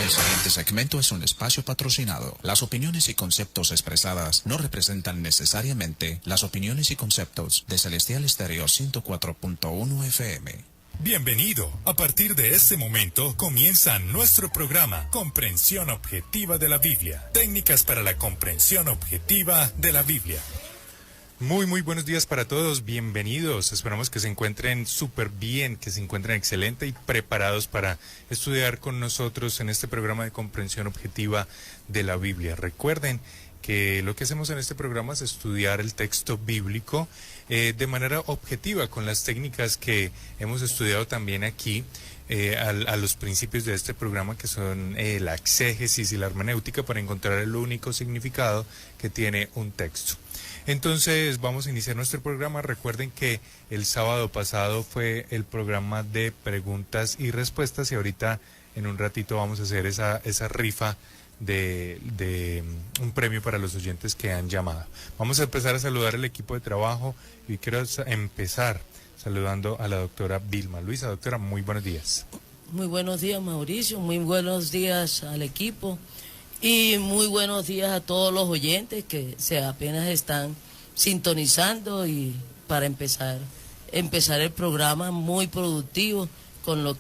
El siguiente segmento es un espacio patrocinado. Las opiniones y conceptos expresadas no representan necesariamente las opiniones y conceptos de Celestial Estéreo 104.1 FM. Bienvenido. A partir de este momento comienza nuestro programa Comprensión Objetiva de la Biblia. Técnicas para la comprensión objetiva de la Biblia. Muy buenos días para todos, bienvenidos. Esperamos que se encuentren súper bien, que se encuentren excelente y preparados para estudiar con nosotros en este programa de comprensión objetiva de la Biblia. Recuerden que lo que hacemos en este programa es estudiar el texto bíblico de manera objetiva, con las técnicas que hemos estudiado también aquí a los principios de este programa, que son la exégesis y la hermenéutica, para encontrar el único significado que tiene un texto. Entonces vamos a iniciar nuestro programa. Recuerden que el sábado pasado fue el programa de preguntas y respuestas, y ahorita en un ratito vamos a hacer esa rifa de un premio para los oyentes que han llamado. Vamos a empezar a saludar al equipo de trabajo y quiero empezar saludando a la doctora Vilma Luisa. Doctora, muy buenos días. Muy buenos días, Mauricio, muy buenos días al equipo y muy buenos días a todos los oyentes que se apenas están sintonizando, y para empezar el programa muy productivo con el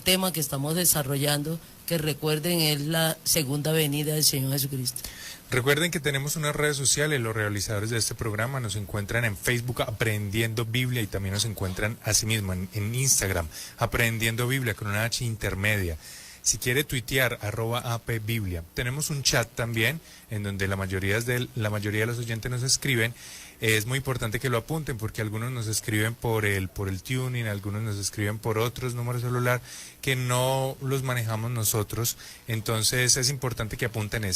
tema que estamos desarrollando, que recuerden es la segunda venida del Señor Jesucristo. Recuerden que tenemos unas redes sociales. Los realizadores de este programa nos encuentran en Facebook Aprendiendo Biblia, y también nos encuentran asimismo en Instagram Aprendiendo Biblia con una H intermedia. Si quiere tuitear, @APBiblia. Tenemos un chat también en donde la mayoría de los oyentes nos escriben. Es muy importante que lo apunten, porque algunos nos escriben por el tuning, algunos nos escriben por otros números de celular que no los manejamos nosotros. Entonces es importante que apunten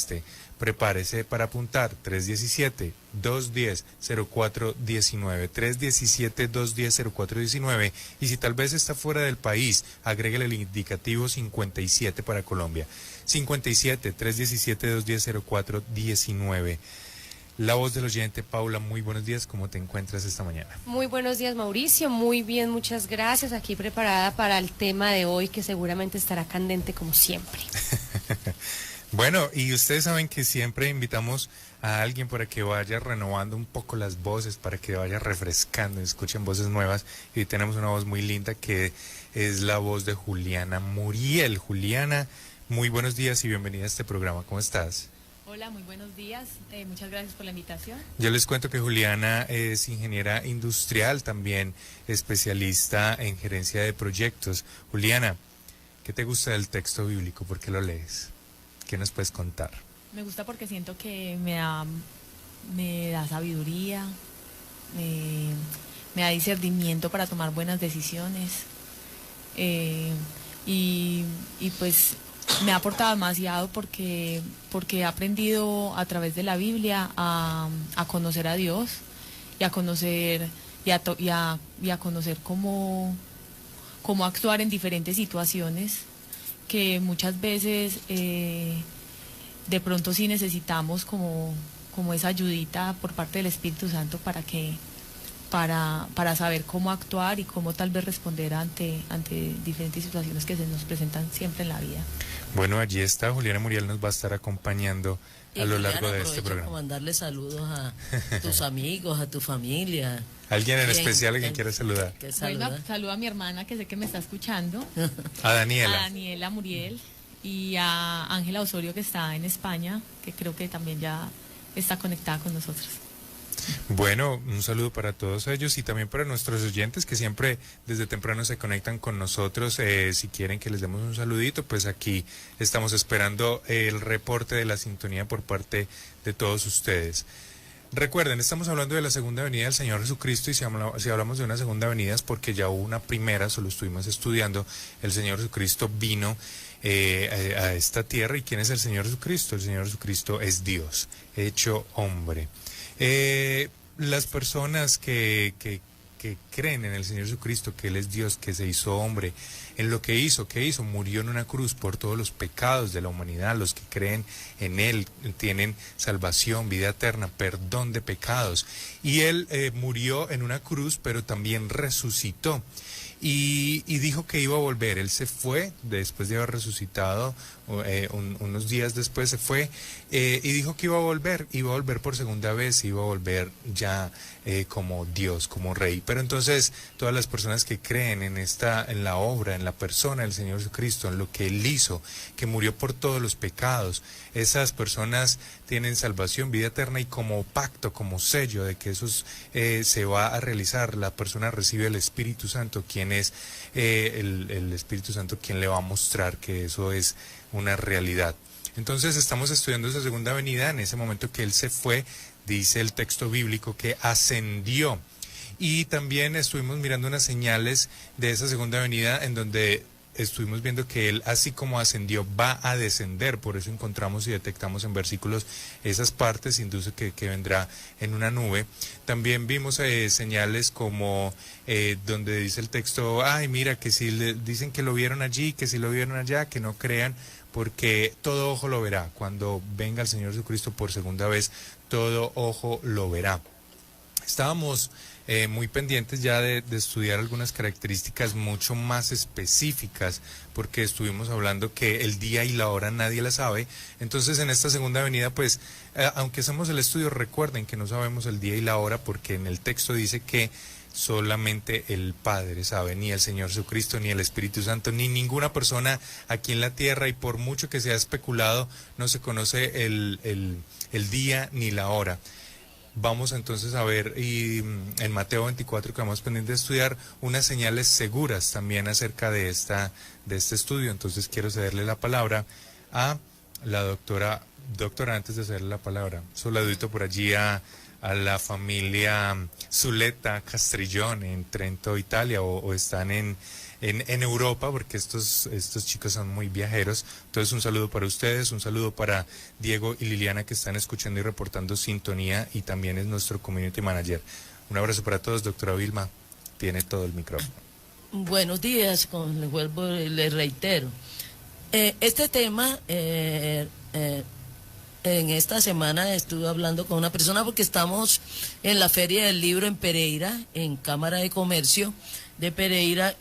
Prepárese para apuntar: 317-210-0419, 317-210-0419, y si tal vez está fuera del país, agréguele el indicativo 57 para Colombia. 57 317-210-0419. La voz del oyente. Paula, muy buenos días, ¿cómo te encuentras esta mañana? Muy buenos días, Mauricio, muy bien, muchas gracias, aquí preparada para el tema de hoy, que seguramente estará candente como siempre. Bueno, y ustedes saben que siempre invitamos a alguien para que vaya renovando un poco las voces, para que vaya refrescando, escuchen voces nuevas, y tenemos una voz muy linda que es la voz de Juliana Muriel. Juliana, muy buenos días y bienvenida a este programa, ¿cómo estás? Hola, muy buenos días, muchas gracias por la invitación. Yo les cuento que Juliana es ingeniera industrial, también especialista en gerencia de proyectos. Juliana, ¿qué te gusta del texto bíblico? ¿Por qué lo lees? ¿Qué nos puedes contar? Me gusta porque siento que me da sabiduría, me da discernimiento para tomar buenas decisiones, y pues me ha aportado demasiado porque he aprendido a través de la Biblia a conocer a Dios, y a conocer cómo actuar en diferentes situaciones, que muchas veces de pronto sí necesitamos como esa ayudita por parte del Espíritu Santo para saber cómo actuar y cómo tal vez responder ante diferentes situaciones que se nos presentan siempre en la vida. Bueno, allí está, Juliana Muriel nos va a estar acompañando a lo largo de este programa. Para mandarle saludos a tus amigos, a tu familia. ¿Alguien en especial a quien quiere saludar? Bueno, saludo a mi hermana, que sé que me está escuchando. A Daniela. A Daniela Muriel y a Ángela Osorio, que está en España, que creo que también ya está conectada con nosotros. Bueno, un saludo para todos ellos y también para nuestros oyentes que siempre desde temprano se conectan con nosotros. Si quieren que les demos un saludito, pues aquí estamos esperando el reporte de la sintonía por parte de todos ustedes. Recuerden, estamos hablando de la segunda venida del Señor Jesucristo, y si hablamos de una segunda venida es porque ya hubo una primera, solo estuvimos estudiando. El Señor Jesucristo vino a esta tierra. ¿Y quién es el Señor Jesucristo? El Señor Jesucristo es Dios, hecho hombre. Las personas que creen en el Señor Jesucristo, que Él es Dios, que se hizo hombre, en lo que hizo, murió en una cruz por todos los pecados de la humanidad. Los que creen en Él tienen salvación, vida eterna, perdón de pecados. Y Él murió en una cruz, pero también resucitó. y dijo que iba a volver. Él se fue después de haber resucitado, unos días después se fue, y dijo que iba a volver por segunda vez, iba a volver ya como Dios, como Rey. Pero entonces todas las personas que creen en la obra, en la persona del Señor Jesucristo, en lo que Él hizo, que murió por todos los pecados, esas personas tienen salvación, vida eterna, y como pacto, como sello de que eso se va a realizar, la persona recibe el Espíritu Santo, quien es el Espíritu Santo quien le va a mostrar que eso es una realidad. Entonces estamos estudiando esa segunda venida. En ese momento que Él se fue, dice el texto bíblico que ascendió, y también estuvimos mirando unas señales de esa segunda venida en donde estuvimos viendo que Él, así como ascendió, va a descender. Por eso encontramos y detectamos en versículos esas partes, induce que vendrá en una nube. También vimos señales como donde dice el texto, ay, mira, que si le dicen que lo vieron allí, que si lo vieron allá, que no crean, porque todo ojo lo verá. Cuando venga el Señor Jesucristo por segunda vez, todo ojo lo verá. Estábamos muy pendientes ya de estudiar algunas características mucho más específicas, porque estuvimos hablando que el día y la hora nadie la sabe. Entonces en esta segunda venida, pues, aunque hacemos el estudio, recuerden que no sabemos el día y la hora, porque en el texto dice que solamente el Padre sabe, ni el Señor Jesucristo, ni el Espíritu Santo, ni ninguna persona aquí en la tierra, y por mucho que se ha especulado, no se conoce el día ni la hora. Vamos entonces a ver, y en Mateo 24, que vamos pendiente de estudiar, unas señales seguras también acerca de este estudio. Entonces quiero cederle la palabra a la doctora, antes de cederle la palabra, saludito por allí a la familia Zuleta Castrillón en Trento, Italia, o están en Europa, porque estos chicos son muy viajeros. Entonces un saludo para ustedes, un saludo para Diego y Liliana, que están escuchando y reportando sintonía, y también es nuestro community manager. Un abrazo para todos. Doctora Vilma, tiene todo el micrófono. Buenos días, les reitero. Este tema, en esta semana estuve hablando con una persona, porque estamos en la Feria del Libro en Pereira, en Cámara de Comercio de Pereira.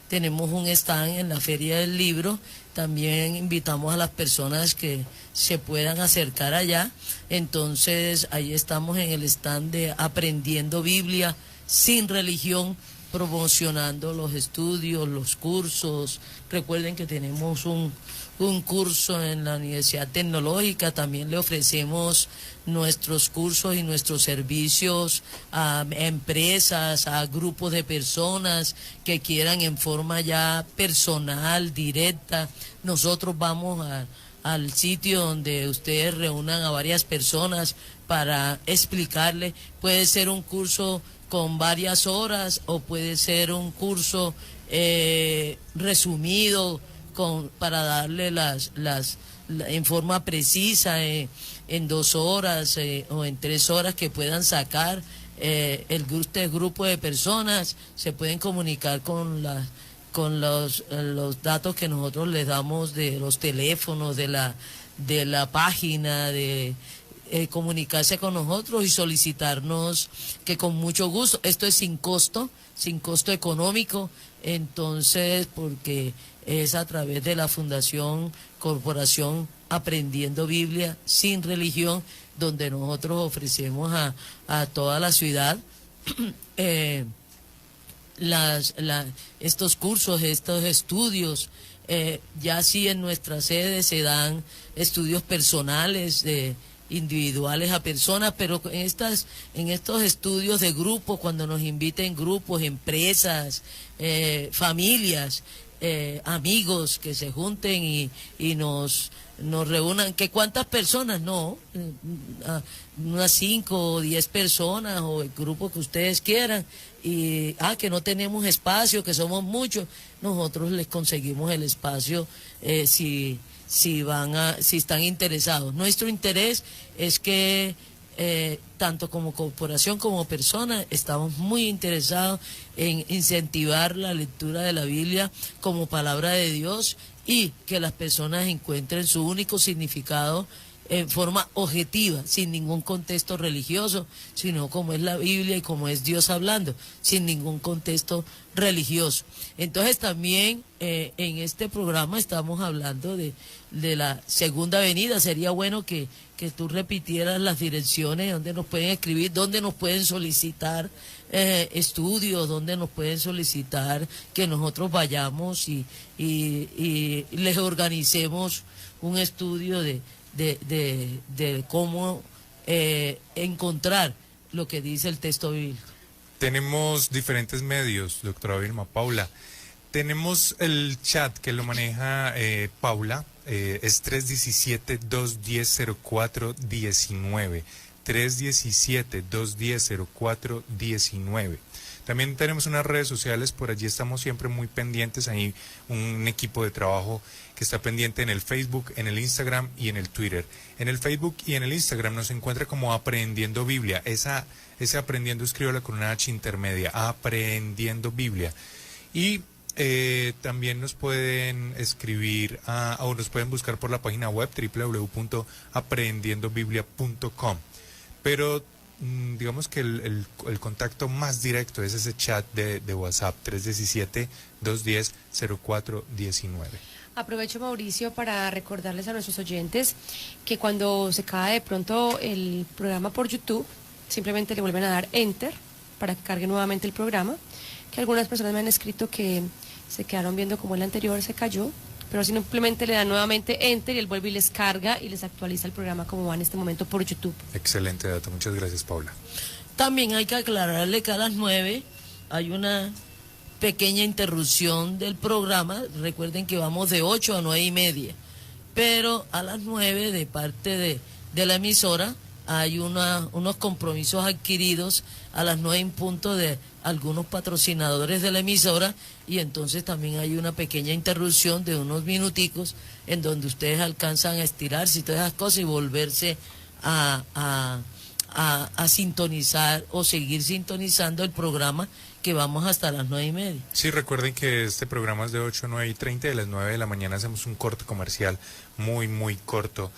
Tenemos un stand en la Feria del Libro. También invitamos a las personas que se puedan acercar allá. Entonces ahí estamos en el stand de Aprendiendo Biblia sin Religión, promocionando los estudios, los cursos. Recuerden que tenemos un curso en la Universidad Tecnológica. También le ofrecemos nuestros cursos y nuestros servicios a empresas, a grupos de personas que quieran en forma ya personal, directa. Nosotros vamos al sitio donde ustedes reúnan a varias personas para explicarles. Puede ser un curso con varias horas, o puede ser un curso resumido para darle en forma precisa, en 2 horas o en 3 horas, que puedan sacar este grupo de personas. Se pueden comunicar con los datos que nosotros les damos, de los teléfonos, de la página, de comunicarse con nosotros y solicitarnos, que con mucho gusto. Esto es sin costo económico. Entonces, porque es a través de la Fundación Corporación Aprendiendo Biblia sin Religión, donde nosotros ofrecemos a toda la ciudad estos cursos, estos estudios. Ya sí, en nuestra sede se dan estudios personales, individuales a personas, pero en estos estudios de grupo, cuando nos inviten grupos, empresas, familias, amigos, que se junten y nos reúnan, que cuántas personas, no, unas 5 o 10 personas, o el grupo que ustedes quieran, y que no tenemos espacio, que somos muchos, nosotros les conseguimos el espacio si están interesados. Nuestro interés es que tanto como corporación como persona estamos muy interesados en incentivar la lectura de la Biblia como palabra de Dios, y que las personas encuentren su único significado en forma objetiva, sin ningún contexto religioso, sino como es la Biblia y como es Dios hablando, sin ningún contexto religioso. Entonces también en este programa estamos hablando de la segunda venida. Sería bueno que tú repitieras las direcciones donde nos pueden escribir, donde nos pueden solicitar estudios, donde nos pueden solicitar que nosotros vayamos y les organicemos un estudio de cómo encontrar lo que dice el texto bíblico. Tenemos diferentes medios, doctora Vilma Paula. Tenemos el chat que lo maneja Paula, es 317-210-0419. 317-210-0419. También tenemos unas redes sociales, por allí estamos siempre muy pendientes, hay un equipo de trabajo que está pendiente en el Facebook, en el Instagram y en el Twitter. En el Facebook y en el Instagram nos encuentra como Aprendiendo Biblia, ese aprendiendo escríbela con una H intermedia, Aprendiendo Biblia. Y también nos pueden escribir o nos pueden buscar por la página web www.aprendiendobiblia.com. Pero digamos que el contacto más directo es ese chat de WhatsApp, 317-210-0419. Aprovecho, Mauricio, para recordarles a nuestros oyentes que cuando se cae de pronto el programa por YouTube, simplemente le vuelven a dar Enter para que cargue nuevamente el programa, que algunas personas me han escrito que se quedaron viendo como el anterior se cayó, pero simplemente le dan nuevamente Enter y él vuelve y les carga y les actualiza el programa como va en este momento por YouTube. Excelente dato, muchas gracias, Paula. También hay que aclararle que a las 9 hay una pequeña interrupción del programa. Recuerden que vamos de 8 a 9:30, pero a las 9 de parte de la emisora hay unos compromisos adquiridos a las 9 en punto de algunos patrocinadores de la emisora, y entonces también hay una pequeña interrupción de unos minuticos en donde ustedes alcanzan a estirarse y todas esas cosas y volverse a sintonizar o seguir sintonizando el programa que vamos hasta las 9:30. Sí, recuerden que este programa es de 8 a 9:30, de las 9 de la mañana hacemos un corte comercial muy, muy corto,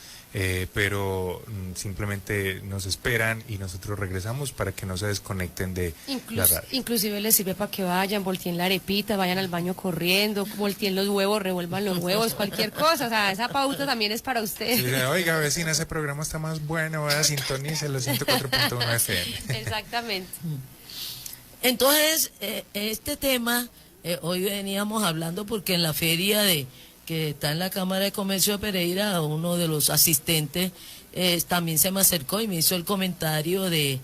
pero simplemente nos esperan y nosotros regresamos para que no se desconecten de la radio. Inclusive les sirve para que vayan, volteen la arepita, vayan al baño corriendo, volteen los huevos, revuelvan los huevos, cualquier cosa, o sea, esa pauta también es para ustedes. Sí, oiga, vecina, ese programa está más bueno, vaya, sintonice los 104.1 FM. Exactamente. Entonces, este tema, hoy veníamos hablando porque en la feria que está en la Cámara de Comercio de Pereira, uno de los asistentes también se me acercó y me hizo el comentario de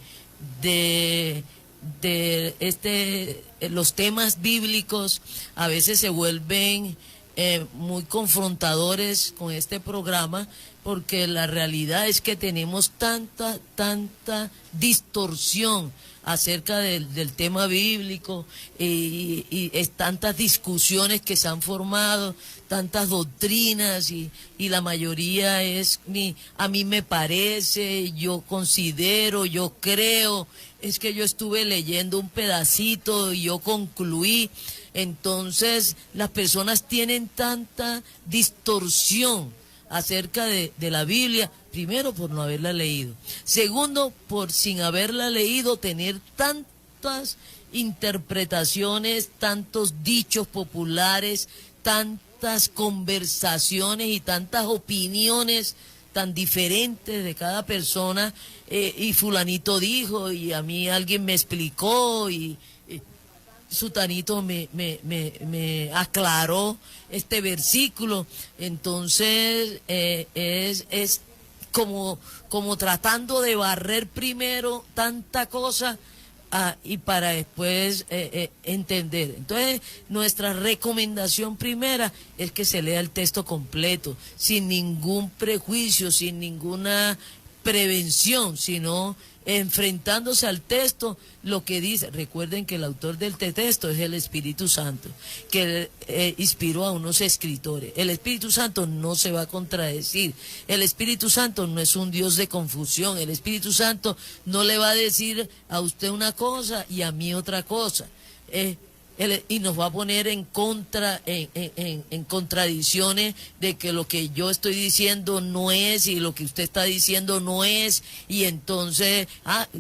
los temas bíblicos a veces se vuelven muy confrontadores con este programa, porque la realidad es que tenemos tanta distorsión acerca del tema bíblico y tantas discusiones que se han formado, tantas doctrinas y la mayoría es a mí me parece, yo considero, yo creo, es que yo estuve leyendo un pedacito y yo concluí. Entonces las personas tienen tanta distorsión acerca de la Biblia, primero por no haberla leído, segundo por sin haberla leído tener tantas interpretaciones, tantos dichos populares, tantas conversaciones y tantas opiniones tan diferentes de cada persona, y fulanito dijo y a mí alguien me explicó y sutanito me aclaró este versículo. Entonces es como tratando de barrer primero tanta cosa y para después entender. Entonces nuestra recomendación primera es que se lea el texto completo, sin ningún prejuicio, sin ninguna prevención, sino enfrentándose al texto, lo que dice. Recuerden que el autor del texto es el Espíritu Santo, que inspiró a unos escritores. El Espíritu Santo no se va a contradecir. El Espíritu Santo no es un Dios de confusión. El Espíritu Santo no le va a decir a usted una cosa y a mí otra cosa. y nos va a poner en contra, en contradicciones de que lo que yo estoy diciendo no es y lo que usted está diciendo no es, y entonces,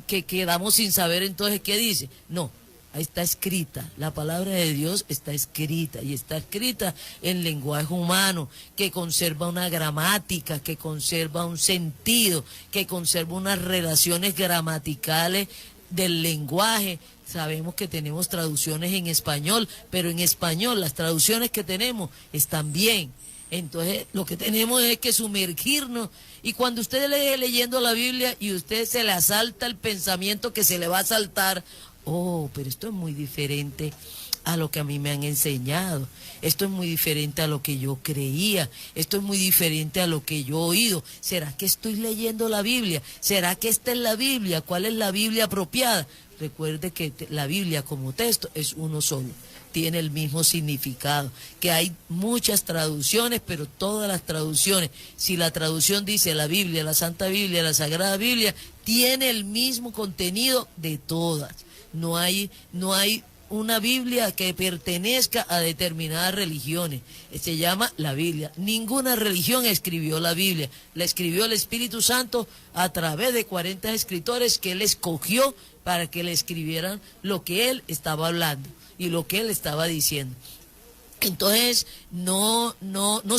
que quedamos sin saber entonces qué dice. No, ahí está escrita, la palabra de Dios está escrita, y está escrita en lenguaje humano, que conserva una gramática, que conserva un sentido, que conserva unas relaciones gramaticales del lenguaje. Sabemos que tenemos traducciones en español, pero en español las traducciones que tenemos están bien. Entonces lo que tenemos es que sumergirnos, y cuando usted lee leyendo la Biblia y usted se le asalta el pensamiento que se le va a saltar, pero esto es muy diferente a lo que a mí me han enseñado, esto es muy diferente a lo que yo creía, esto es muy diferente a lo que yo he oído. ¿Será que estoy leyendo la Biblia? ¿Será que esta es la Biblia? ¿Cuál es la Biblia apropiada? Recuerde que la Biblia como texto es uno solo, tiene el mismo significado, que hay muchas traducciones, pero todas las traducciones, si la traducción dice la Biblia, la Santa Biblia, la Sagrada Biblia, tiene el mismo contenido de todas. No hay una Biblia que pertenezca a determinadas religiones, se llama la Biblia. Ninguna religión escribió la Biblia, la escribió el Espíritu Santo a través de 40 escritores que él escogió para que le escribieran lo que él estaba hablando y lo que él estaba diciendo. Entonces, no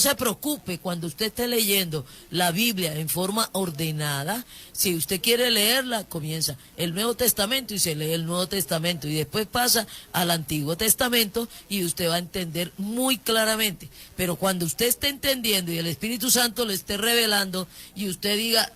se preocupe cuando usted esté leyendo la Biblia en forma ordenada. Si usted quiere leerla, comienza el Nuevo Testamento y se lee el Nuevo Testamento, y después pasa al Antiguo Testamento y usted va a entender muy claramente. Pero cuando usted esté entendiendo y el Espíritu Santo le esté revelando y usted diga,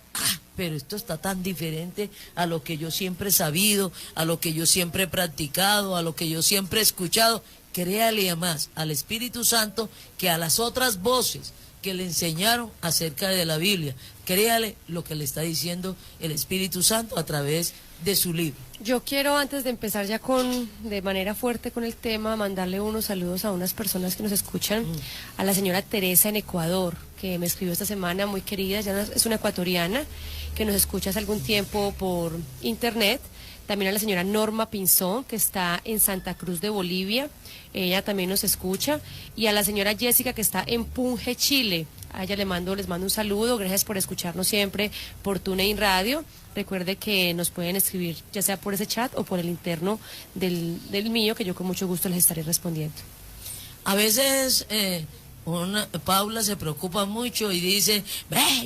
pero esto está tan diferente a lo que yo siempre he sabido, a lo que yo siempre he practicado, a lo que yo siempre he escuchado, créale más al Espíritu Santo que a las otras voces que le enseñaron acerca de la Biblia. Créale lo que le está diciendo el Espíritu Santo a través de su libro. Yo quiero, antes de empezar ya de manera fuerte con el tema, mandarle unos saludos a unas personas que nos escuchan. A la señora Teresa en Ecuador, que me escribió esta semana, muy querida, ya es una ecuatoriana, que nos escucha hace algún tiempo por internet. También a la señora Norma Pinzón, que está en Santa Cruz de Bolivia, ella también nos escucha. Y a la señora Jessica, que está en Punje, Chile. A ella les mando un saludo, gracias por escucharnos siempre por TuneIn Radio. Recuerde que nos pueden escribir ya sea por ese chat o por el interno del mío, que yo con mucho gusto les estaré respondiendo. A veces Paula se preocupa mucho y dice,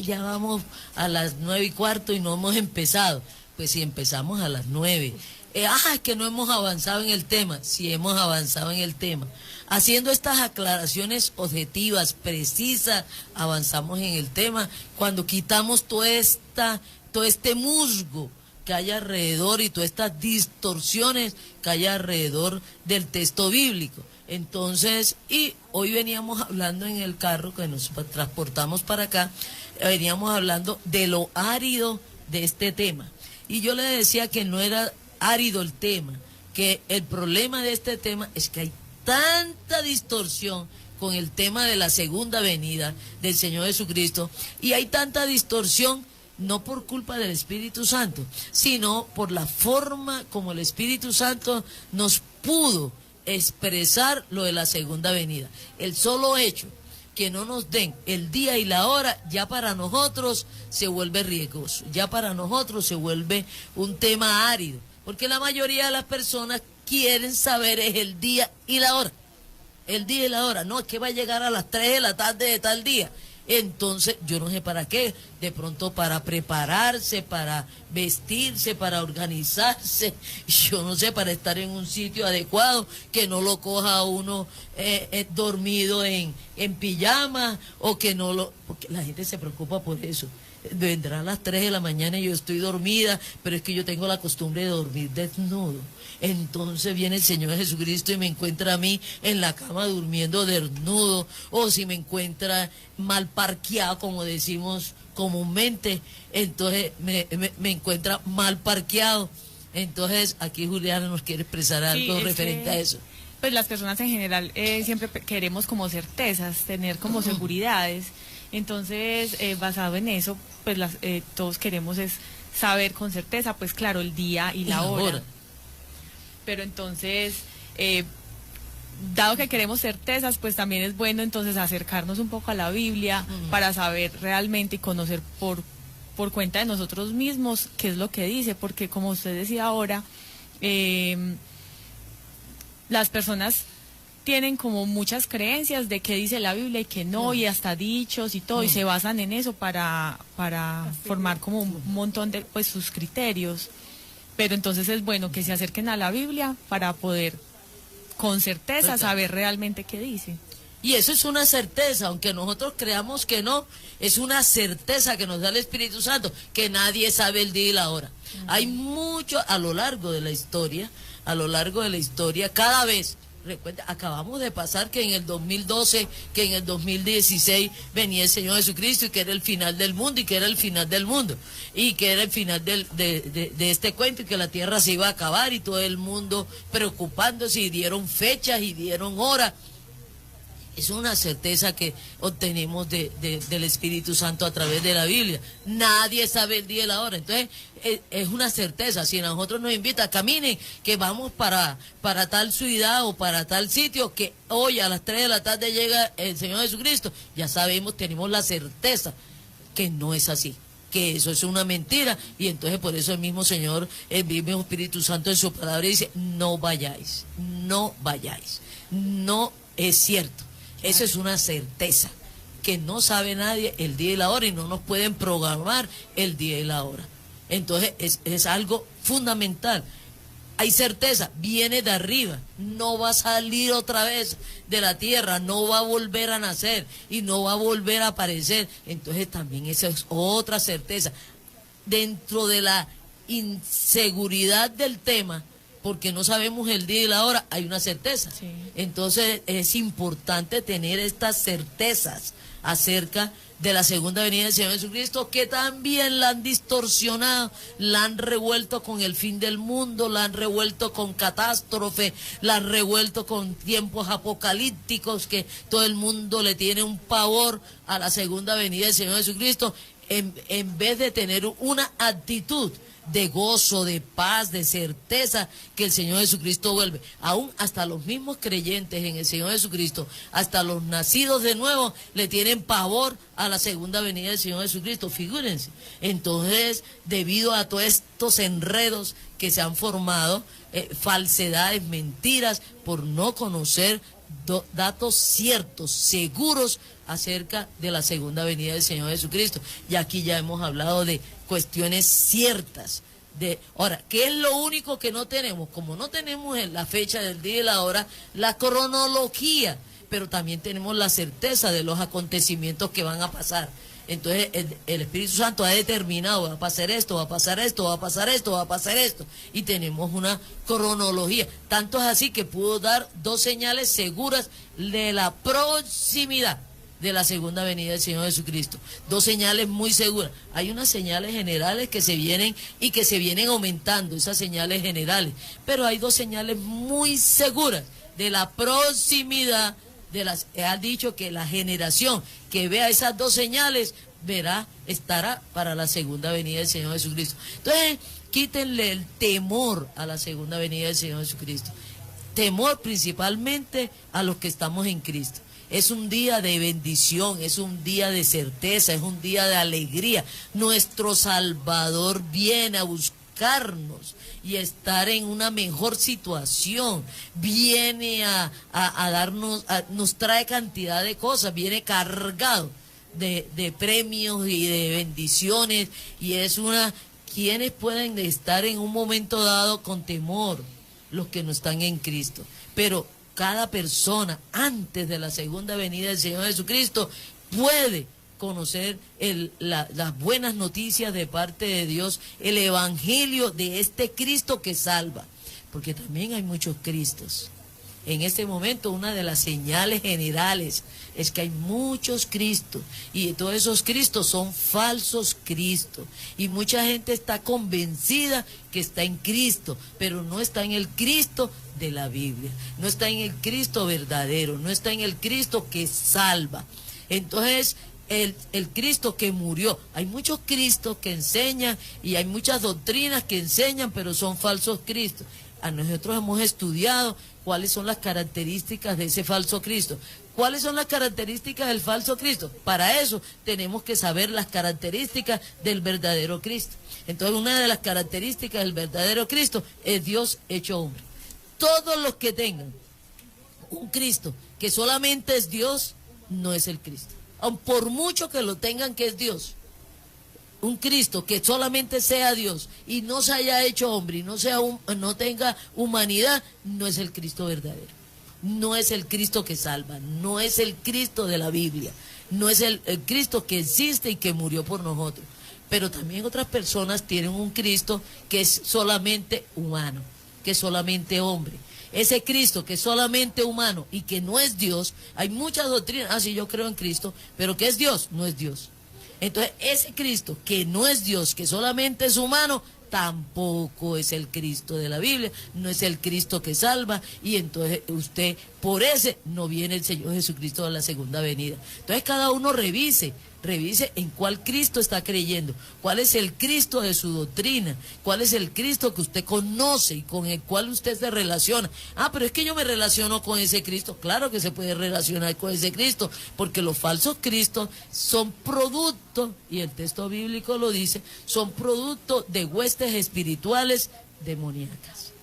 ya vamos a las 9:15 y no hemos empezado. Pues si empezamos a las 9, es que no hemos avanzado en el tema. Sí hemos avanzado en el tema. Haciendo estas aclaraciones objetivas, precisas, avanzamos en el tema. Cuando quitamos todo este musgo que hay alrededor y todas estas distorsiones que hay alrededor del texto bíblico. Entonces, y hoy veníamos hablando en el carro que nos transportamos para acá, veníamos hablando de lo árido de este tema. Y yo le decía que no era árido el tema, que el problema de este tema es que hay tanta distorsión con el tema de la segunda venida del Señor Jesucristo, y hay tanta distorsión no por culpa del Espíritu Santo, sino por la forma como el Espíritu Santo nos pudo expresar lo de la segunda venida. El solo hecho que no nos den el día y la hora, ya para nosotros se vuelve riesgoso, ya para nosotros se vuelve un tema árido, porque la mayoría de las personas quieren saber es el día y la hora. El día y la hora, no, es que va a llegar a las 3 de la tarde de tal día. Entonces, yo no sé para qué, de pronto para prepararse, para vestirse, para organizarse, yo no sé, para estar en un sitio adecuado, que no lo coja uno dormido en pijama, o que no lo... Porque la gente se preocupa por eso. Vendrán las 3 de la mañana y yo estoy dormida, pero es que yo tengo la costumbre de dormir desnudo. Entonces viene el Señor Jesucristo y me encuentra a mí en la cama durmiendo desnudo, o si me encuentra mal parqueado, como decimos comúnmente, entonces me encuentra mal parqueado. Entonces aquí Juliana nos quiere expresar algo referente a eso. Pues las personas en general siempre queremos como certezas, tener como seguridades. Entonces, basado en eso, pues todos queremos es saber con certeza, pues claro, el día y la hora. Pero entonces, dado que queremos certezas, pues también es bueno entonces acercarnos un poco a la Biblia para saber realmente y conocer por cuenta de nosotros mismos qué es lo que dice, porque como usted decía ahora, las personas tienen como muchas creencias de qué dice la Biblia y qué no, y hasta dichos y todo, y se basan en eso para formar como un montón de pues sus criterios. Pero entonces es bueno que se acerquen a la Biblia para poder con certeza saber realmente qué dice. Y eso es una certeza, aunque nosotros creamos que no, es una certeza que nos da el Espíritu Santo, que nadie sabe el día y la hora. Hay mucho a lo largo de la historia, cada vez. Recuerda, acabamos de pasar que en el 2012, que en el 2016 venía el Señor Jesucristo y que era el final del mundo y que era el final del mundo y que era el final de este cuento y que la tierra se iba a acabar y todo el mundo preocupándose y dieron fechas y dieron horas. Es una certeza que obtenemos del Espíritu Santo a través de la Biblia. Nadie sabe el día y la hora. Entonces, es una certeza. Si a nosotros nos invita, caminen, que vamos para tal ciudad o para tal sitio, que hoy a las 3 de la tarde llega el Señor Jesucristo, ya sabemos, tenemos la certeza que no es así, que eso es una mentira. Y entonces por eso el mismo Señor, el mismo Espíritu Santo en su palabra dice, no vayáis, no es cierto. Eso es una certeza, que no sabe nadie el día y la hora y no nos pueden programar el día y la hora. Entonces es algo fundamental. Hay certeza, viene de arriba, no va a salir otra vez de la tierra, no va a volver a nacer y no va a volver a aparecer. Entonces también esa es otra certeza. Dentro de la inseguridad del tema, porque no sabemos el día y la hora, hay una certeza. Sí. Entonces es importante tener estas certezas acerca de la segunda venida del Señor Jesucristo, que también la han distorsionado, la han revuelto con el fin del mundo, la han revuelto con catástrofe, la han revuelto con tiempos apocalípticos, que todo el mundo le tiene un pavor a la segunda venida del Señor Jesucristo, en vez de tener una actitud de gozo, de paz, de certeza que el Señor Jesucristo vuelve. Aún hasta los mismos creyentes en el Señor Jesucristo, hasta los nacidos de nuevo, le tienen pavor a la segunda venida del Señor Jesucristo, figúrense. Entonces, debido a todos estos enredos que se han formado, falsedades, mentiras, por no conocer datos ciertos, seguros acerca de la segunda venida del Señor Jesucristo. Y aquí ya hemos hablado de cuestiones ciertas. Ahora, ¿qué es lo único que no tenemos? Como no tenemos la fecha del día y la hora, la cronología, pero también tenemos la certeza de los acontecimientos que van a pasar. Entonces el Espíritu Santo ha determinado, va a pasar esto, va a pasar esto, va a pasar esto, va a pasar esto. Y tenemos una cronología. Tanto es así que pudo dar 2 señales seguras de la proximidad de la segunda venida del Señor Jesucristo. 2 señales muy seguras. Hay unas señales generales que se vienen y que se vienen aumentando, esas señales generales. Pero hay 2 señales muy seguras de la proximidad. Ha dicho que la generación que vea esas 2 señales estará para la segunda venida del Señor Jesucristo. Entonces, quítenle el temor a la segunda venida del Señor Jesucristo. Temor principalmente a los que estamos en Cristo. Es un día de bendición, es un día de certeza, es un día de alegría. Nuestro Salvador viene a buscarnos y estar en una mejor situación, viene a darnos, nos trae cantidad de cosas, viene cargado de premios y de bendiciones, y quienes pueden estar en un momento dado con temor, los que no están en Cristo. Pero cada persona antes de la segunda venida del Señor Jesucristo puede conocer las buenas noticias de parte de Dios, el evangelio de este Cristo que salva, porque también hay muchos Cristos. En este momento una de las señales generales es que hay muchos Cristos, y todos esos Cristos son falsos Cristos, y mucha gente está convencida que está en Cristo, pero no está en el Cristo de la Biblia, no está en el Cristo verdadero, no está en el Cristo que salva. Entonces, el Cristo que murió, hay muchos Cristos que enseñan y hay muchas doctrinas que enseñan, pero son falsos Cristos. nosotros hemos estudiado cuáles son las características de ese falso Cristo. ¿Cuáles son las características del falso Cristo? Para eso tenemos que saber las características del verdadero Cristo. Entonces, una de las características del verdadero Cristo es Dios hecho hombre. Todos los que tengan un Cristo que solamente es Dios, no es el Cristo. Aun por mucho que lo tengan que es Dios, un Cristo que solamente sea Dios y no se haya hecho hombre y no tenga humanidad, no es el Cristo verdadero. No es el Cristo que salva, no es el Cristo de la Biblia, no es el Cristo que existe y que murió por nosotros. Pero también otras personas tienen un Cristo que es solamente humano, que es solamente hombre. Ese Cristo que es solamente humano y que no es Dios, hay muchas doctrinas, sí, yo creo en Cristo, pero que es Dios, no es Dios. Entonces, ese Cristo que no es Dios, que solamente es humano, tampoco es el Cristo de la Biblia, no es el Cristo que salva, y entonces usted, por ese, no viene el Señor Jesucristo a la segunda venida. Entonces, cada uno revise en cuál Cristo está creyendo, cuál es el Cristo de su doctrina, cuál es el Cristo que usted conoce y con el cual usted se relaciona. Pero es que yo me relaciono con ese Cristo. Claro que se puede relacionar con ese Cristo, porque los falsos Cristos son producto, y el texto bíblico lo dice, son producto de huestes espirituales demoníacas.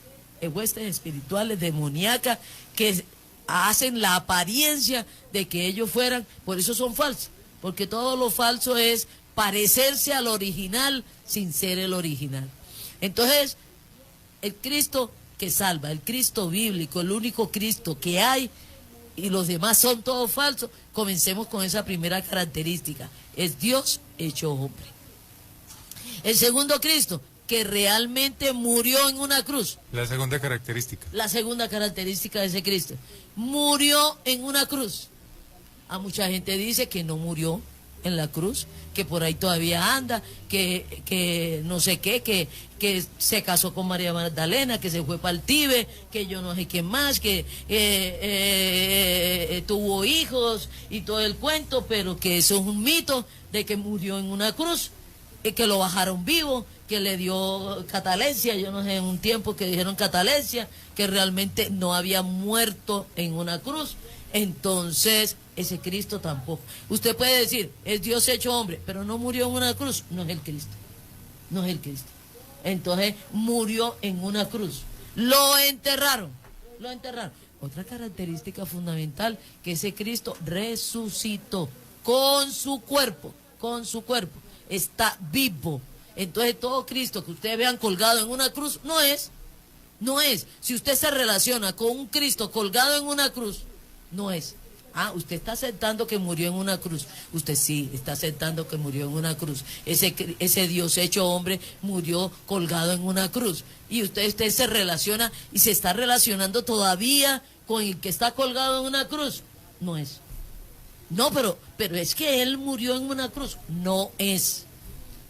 Huestes espirituales demoníacas que hacen la apariencia de que ellos fueran, por eso son falsos. Porque todo lo falso es parecerse al original sin ser el original. Entonces, el Cristo que salva, el Cristo bíblico, el único Cristo que hay, y los demás son todos falsos, comencemos con esa primera característica. Es Dios hecho hombre. El segundo Cristo, que realmente murió en una cruz. La segunda característica. La segunda característica de ese Cristo. Murió en una cruz. A mucha gente dice que no murió en la cruz, que por ahí todavía anda, que no sé qué, que se casó con María Magdalena, que se fue para el Tíbet, que yo no sé qué más, que tuvo hijos y todo el cuento, pero que eso es un mito de que murió en una cruz, que lo bajaron vivo, que le dio catalepsia, yo no sé, en un tiempo que dijeron catalepsia, que realmente no había muerto en una cruz. Entonces, ese Cristo tampoco. Usted puede decir, es Dios hecho hombre, pero no murió en una cruz, no es el Cristo. No es el Cristo. Entonces, murió en una cruz. Lo enterraron. Otra característica fundamental, que ese Cristo resucitó con su cuerpo. Está vivo. Entonces, todo Cristo que ustedes vean colgado en una cruz, no es. Si usted se relaciona con un Cristo colgado en una cruz, no es. Usted está aceptando que murió en una cruz. Usted sí está aceptando que murió en una cruz. Ese Dios hecho hombre murió colgado en una cruz. Y usted se relaciona y se está relacionando todavía con el que está colgado en una cruz. No es. No, pero es que él murió en una cruz. No es.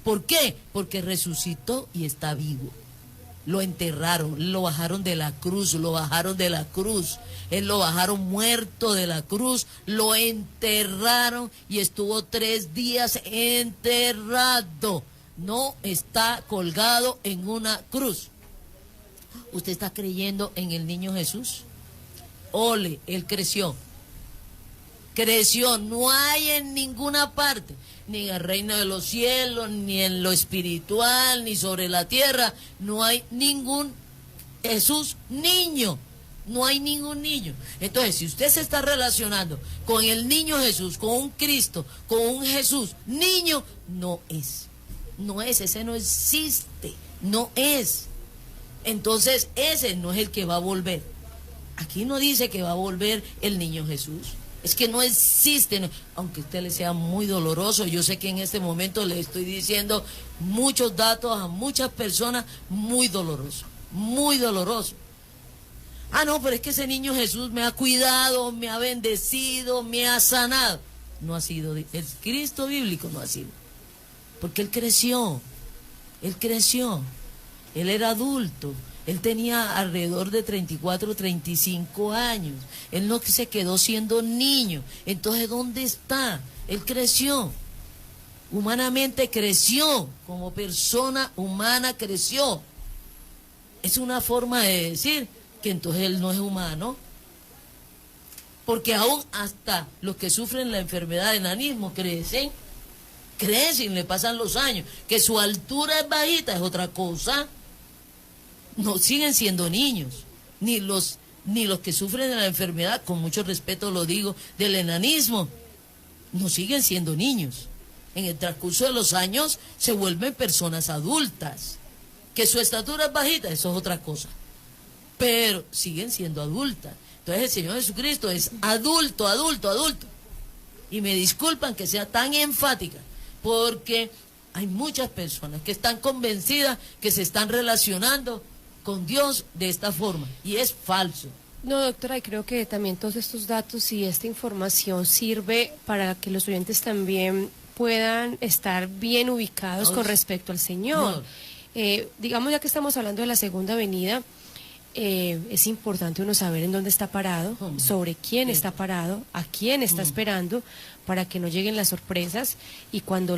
¿Por qué? Porque resucitó y está vivo. Lo enterraron, lo bajaron de la cruz, él lo bajaron muerto de la cruz, lo enterraron y estuvo 3 días enterrado. No está colgado en una cruz. ¿Usted está creyendo en el niño Jesús? Ole, él creció, no hay en ninguna parte, ni en el reino de los cielos, ni en lo espiritual, ni sobre la tierra, no hay ningún Jesús niño, no hay ningún niño. Entonces, si usted se está relacionando con el niño Jesús, con un Cristo, con un Jesús niño, no es, ese no existe, no es. Entonces, ese no es el que va a volver. Aquí no dice que va a volver el niño Jesús. Es que no existe, no. Aunque a usted le sea muy doloroso, yo sé que en este momento le estoy diciendo muchos datos a muchas personas, muy doloroso. No, pero es que ese niño Jesús me ha cuidado, me ha bendecido, me ha sanado. No ha sido, el Cristo bíblico no ha sido. Porque él creció, él era adulto. Él tenía alrededor de 34, 35 años. Él no se quedó siendo niño. Entonces, ¿dónde está? Él creció. Humanamente creció. Como persona humana creció. es una forma de decir que entonces él no es humano. Porque aún hasta los que sufren la enfermedad de enanismo crecen, le pasan los años. Que su altura es bajita es otra cosa. No siguen siendo niños, ni los que sufren de la enfermedad, con mucho respeto lo digo, del enanismo, no siguen siendo niños. En el transcurso de los años se vuelven personas adultas. Que su estatura es bajita, eso es otra cosa. Pero siguen siendo adultas. Entonces el Señor Jesucristo es adulto. Y me disculpan que sea tan enfática, porque hay muchas personas que están convencidas que se están relacionando con Dios de esta forma, y es falso. No, doctora, y creo que también todos estos datos y esta información sirve para que los oyentes también puedan estar bien ubicados con respecto al Señor. Digamos, ya que estamos hablando de la segunda venida, es importante uno saber en dónde está parado, sobre quién está parado, a quién está esperando, para que no lleguen las sorpresas, y cuando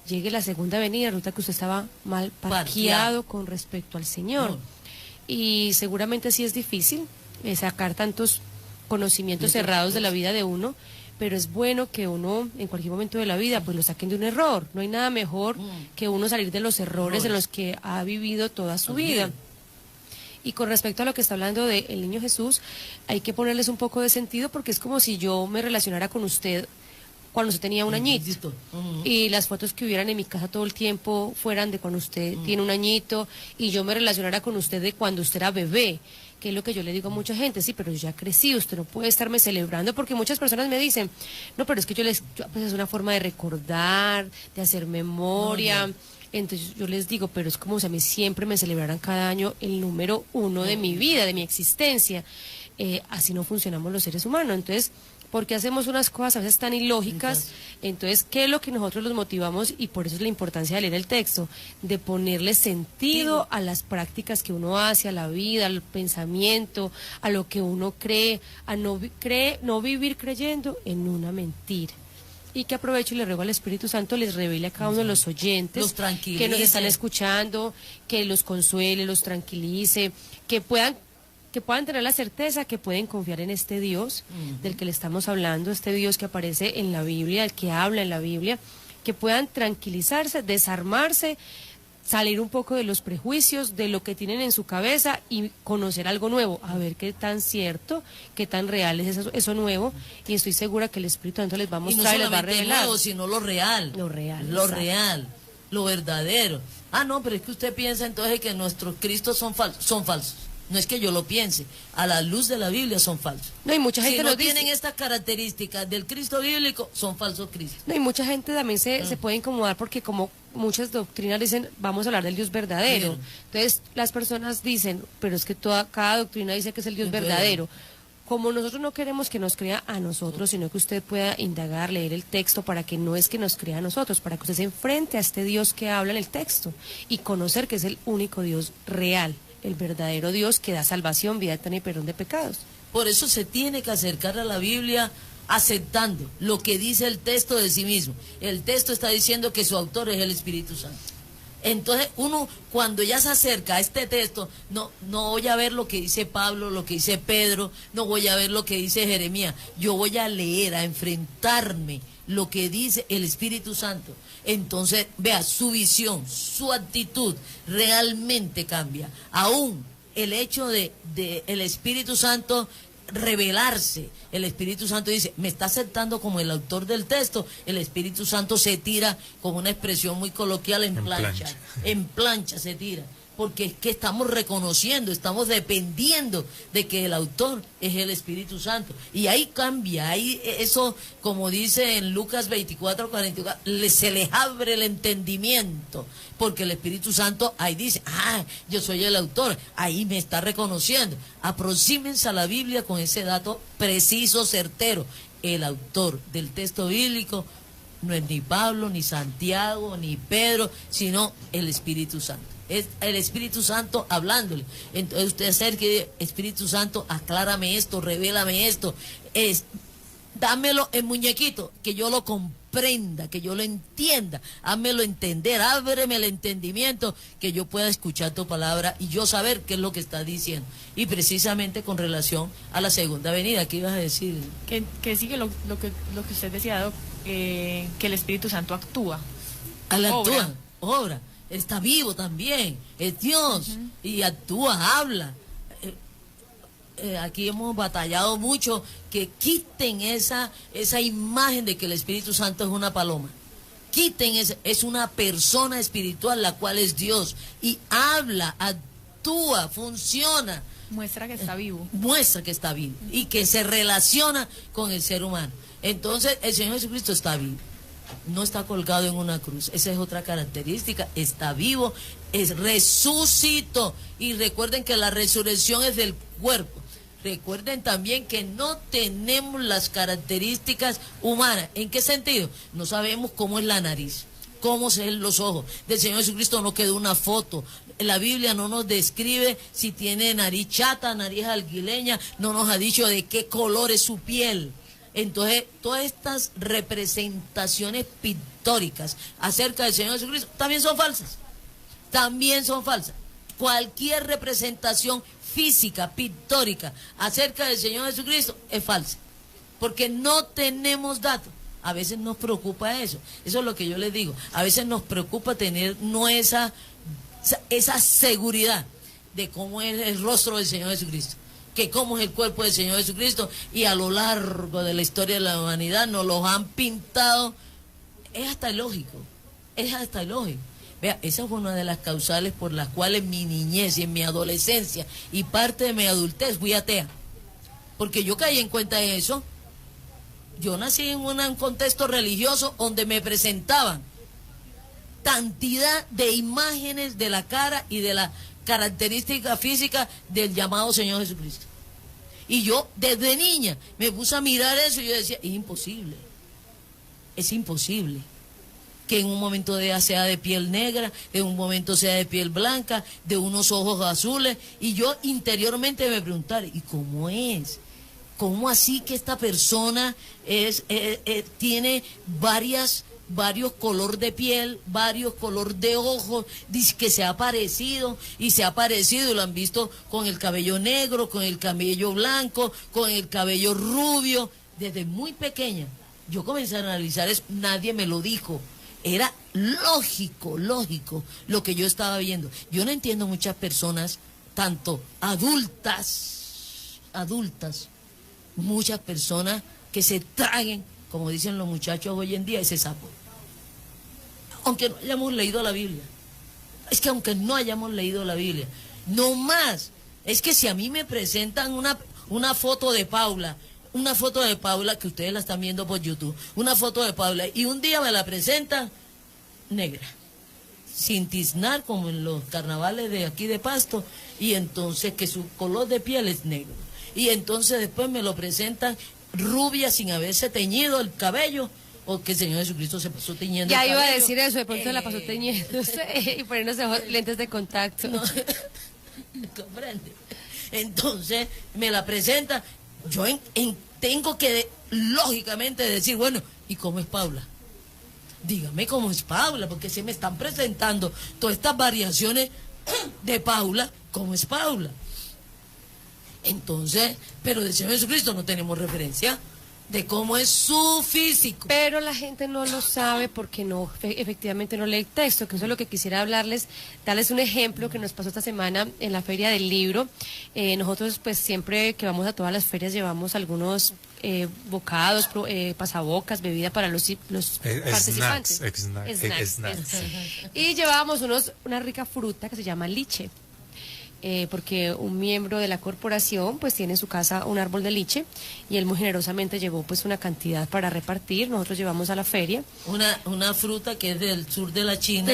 llegue la segunda venida, resulta que usted estaba mal parqueado con respecto al Señor. Y seguramente sí es difícil sacar tantos conocimientos cerrados de la vida de uno, pero es bueno que uno en cualquier momento de la vida pues lo saquen de un error. No hay nada mejor que uno salir de los errores en los que ha vivido toda su vida. Y con respecto a lo que está hablando del niño Jesús, hay que ponerles un poco de sentido, porque es como si yo me relacionara con usted cuando usted tenía un añito, y las fotos que hubieran en mi casa todo el tiempo fueran de cuando usted tiene un añito, y yo me relacionara con usted de cuando usted era bebé, que es lo que yo le digo a mucha gente. Sí, pero yo ya crecí, usted no puede estarme celebrando, porque muchas personas me dicen, no, pero es que pues es una forma de recordar, de hacer memoria. Entonces yo les digo, pero es como si a mí siempre me celebraran cada año el número 1 de mi vida, de mi existencia. Así no funcionamos los seres humanos. Entonces, ¿por qué hacemos unas cosas a veces tan ilógicas? Entonces, ¿qué es lo que nosotros los motivamos? Y por eso es la importancia de leer el texto, de ponerle sentido a las prácticas que uno hace, a la vida, al pensamiento, a lo que uno cree, a no vivir creyendo en una mentira. Y que aprovecho y le ruego al Espíritu Santo les revele a cada uno de los oyentes que nos están escuchando, que los consuele, los tranquilice, que puedan tener la certeza que pueden confiar en este Dios del que le estamos hablando, este Dios que aparece en la Biblia, el que habla en la Biblia, que puedan tranquilizarse, desarmarse, salir un poco de los prejuicios, de lo que tienen en su cabeza, y conocer algo nuevo, a ver qué tan cierto, qué tan real es eso nuevo, y estoy segura que el Espíritu Santo les va a mostrar y les va a revelar. Nuevo, sino lo real, lo verdadero. No, pero es que usted piensa entonces que nuestros Cristos son falsos. No es que yo lo piense, a la luz de la Biblia son falsos. No, y mucha gente si no nos tienen estas características del Cristo bíblico, son falsos cristos. No, y mucha gente también se puede incomodar, porque como muchas doctrinas dicen, vamos a hablar del Dios verdadero. Entonces las personas dicen, pero es que cada doctrina dice que es el Dios verdadero. Como nosotros no queremos que nos crea a nosotros, sino que usted pueda indagar, leer el texto, para que no es que nos crea a nosotros, para que usted se enfrente a este Dios que habla en el texto y conocer que es el único Dios real, el verdadero Dios que da salvación, vida eterna y perdón de pecados. Por eso se tiene que acercar a la Biblia aceptando lo que dice el texto de sí mismo. El texto está diciendo que su autor es el Espíritu Santo. Entonces uno, cuando ya se acerca a este texto, no voy a ver lo que dice Pablo, lo que dice Pedro, no voy a ver lo que dice Jeremías. Yo voy a leer, a enfrentarme lo que dice el Espíritu Santo. Entonces, vea, su visión, su actitud realmente cambia. Aún el hecho de el Espíritu Santo revelarse, el Espíritu Santo dice, me está aceptando como el autor del texto, el Espíritu Santo se tira, como una expresión muy coloquial, en plancha se tira. Porque es que estamos reconociendo, estamos dependiendo de que el autor es el Espíritu Santo. Y ahí cambia, ahí eso, como dice en Lucas 24:44, se les abre el entendimiento, porque el Espíritu Santo ahí dice, yo soy el autor, ahí me está reconociendo. Aproxímense a la Biblia con ese dato preciso, certero. El autor del texto bíblico no es ni Pablo, ni Santiago, ni Pedro, sino el Espíritu Santo. Es el Espíritu Santo hablándole. Entonces usted acerca y dice, Espíritu Santo, aclárame esto, revélame esto, dámelo en muñequito, que yo lo comprenda, que yo lo entienda, házmelo entender, ábreme el entendimiento, que yo pueda escuchar tu palabra y yo saber qué es lo que estás diciendo. Y precisamente con relación a la segunda venida, ¿qué ibas a decir? Que sigue lo que usted decía, Doc, que el Espíritu Santo actúa. Obra, está vivo también, es Dios, y actúa, habla. Aquí hemos batallado mucho que quiten esa imagen de que el Espíritu Santo es una paloma. Quiten es una persona espiritual, la cual es Dios, y habla, actúa, funciona. Muestra que está vivo. Muestra que está vivo y que se relaciona con el ser humano. Entonces, el Señor Jesucristo está vivo. No está colgado en una cruz. Esa es otra característica. Está vivo, es resucitó. Y recuerden que la resurrección es del cuerpo. Recuerden también que no tenemos las características humanas. ¿En qué sentido? No sabemos cómo es la nariz, cómo son los ojos. Del Señor Jesucristo no quedó una foto. La Biblia no nos describe si tiene nariz chata, nariz alguileña, no nos ha dicho de qué color es su piel. Entonces, todas estas representaciones pictóricas acerca del Señor Jesucristo también son falsas. También son falsas. Cualquier representación física, pictórica acerca del Señor Jesucristo es falsa. Porque no tenemos datos. A veces nos preocupa eso. Eso es lo que yo les digo. A veces nos preocupa tener esa seguridad de cómo es el rostro del Señor Jesucristo, que cómo es el cuerpo del Señor Jesucristo, y a lo largo de la historia de la humanidad nos los han pintado. Es hasta ilógico, Vea, esa fue una de las causales por las cuales en mi niñez y en mi adolescencia y parte de mi adultez fui atea, porque yo caí en cuenta de eso. Yo nací en un contexto religioso donde me presentaban cantidad de imágenes de la cara y de la característica física del llamado Señor Jesucristo. Y yo desde niña me puse a mirar eso y yo decía, es imposible que en un momento sea de piel negra, en un momento sea de piel blanca, de unos ojos azules, y yo interiormente me preguntaba, ¿y cómo es? ¿Cómo así que esta persona tiene varios color de piel, varios color de ojos? Dice que se ha parecido y lo han visto con el cabello negro, con el cabello blanco, con el cabello rubio. Desde muy pequeña yo comencé a analizar eso, nadie me lo dijo. Era lógico lo que yo estaba viendo. Yo no entiendo muchas personas, tanto adultas, muchas personas que se traguen, como dicen los muchachos hoy en día, ese sapo. Aunque no hayamos leído la Biblia. Es que aunque no hayamos leído la Biblia, no más. Es que si a mí me presentan una foto de Paula, que ustedes la están viendo por YouTube, una foto de Paula, y un día me la presentan negra, sin tiznar como en los carnavales de aquí de Pasto, y entonces que su color de piel es negro, y entonces después me lo presentan rubia sin haberse teñido el cabello, o que el Señor Jesucristo se pasó teñiendo el cabello. Ya iba a decir eso, de pronto la pasó teñiéndose y poniéndose lentes de contacto. No, ¿comprende? Entonces me la presentan. Yo tengo que lógicamente decir, bueno, ¿y cómo es Paula? Dígame cómo es Paula, porque se me están presentando todas estas variaciones de Paula, ¿cómo es Paula? Entonces, pero del Señor Jesucristo no tenemos referencia de cómo es su físico. Pero la gente no lo sabe porque efectivamente no lee el texto, que eso es lo que quisiera darles un ejemplo que nos pasó esta semana en la Feria del Libro. Nosotros pues siempre que vamos a todas las ferias llevamos algunos bocados, pasabocas, bebida para los participantes. Snacks. Y llevábamos una rica fruta que se llama liche. Porque un miembro de la corporación pues tiene en su casa un árbol de liche y él muy generosamente llevó pues una cantidad para repartir. Nosotros llevamos a la feria una fruta que es del sur de la China,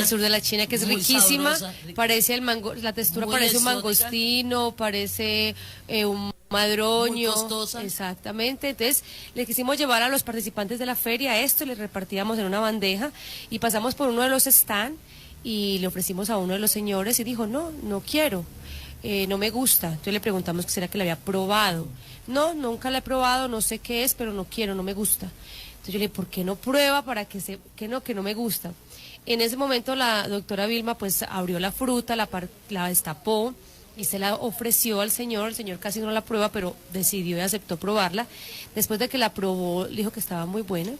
que es riquísima, sabrosa, parece el mango, la textura parece exótica, un mangostino, parece un madroño, muy costosa. Exactamente. Entonces le quisimos llevar a los participantes de la feria esto, les repartíamos en una bandeja y pasamos por uno de los stands y le ofrecimos a uno de los señores y dijo no quiero. no me gusta. Entonces le preguntamos que será que la había probado. No, nunca la he probado, no sé qué es, pero no quiero, no me gusta. Entonces yo le dije, ¿por qué no prueba para que no me gusta? En ese momento la doctora Vilma pues abrió la fruta, la destapó y se la ofreció al señor. El señor casi no la prueba, pero decidió y aceptó probarla. Después de que la probó, le dijo que estaba muy buena.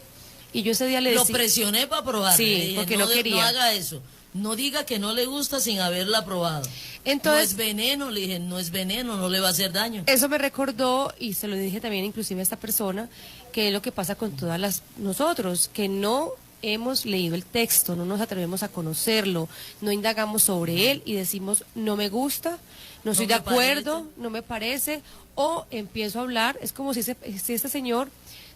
Y yo ese día le decía... Lo presioné para probarla. Sí, dije, porque no quería. No haga eso. No diga que no le gusta sin haberla probado. Entonces, no es veneno, le dije, no es veneno, no le va a hacer daño. Eso me recordó, y se lo dije también inclusive a esta persona, que es lo que pasa con nosotros, que no hemos leído el texto, no nos atrevemos a conocerlo, no indagamos sobre él y decimos, no me gusta, no estoy de acuerdo, no me parece, o empiezo a hablar, es como si este señor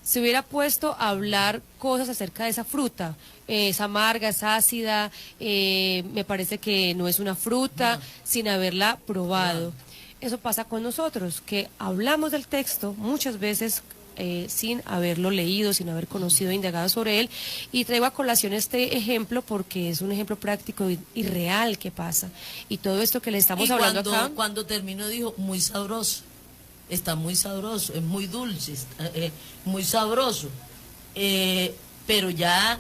se hubiera puesto a hablar cosas acerca de esa fruta. Es amarga, es ácida, me parece que no es una fruta, sin haberla probado. Eso pasa con nosotros, que hablamos del texto muchas veces sin haberlo leído, sin haber conocido e indagado sobre él. Y traigo a colación este ejemplo porque es un ejemplo práctico y real que pasa. Y todo esto que le estamos hablando acá... Cuando terminó dijo, muy sabroso. Está muy sabroso, es muy dulce, muy sabroso, pero ya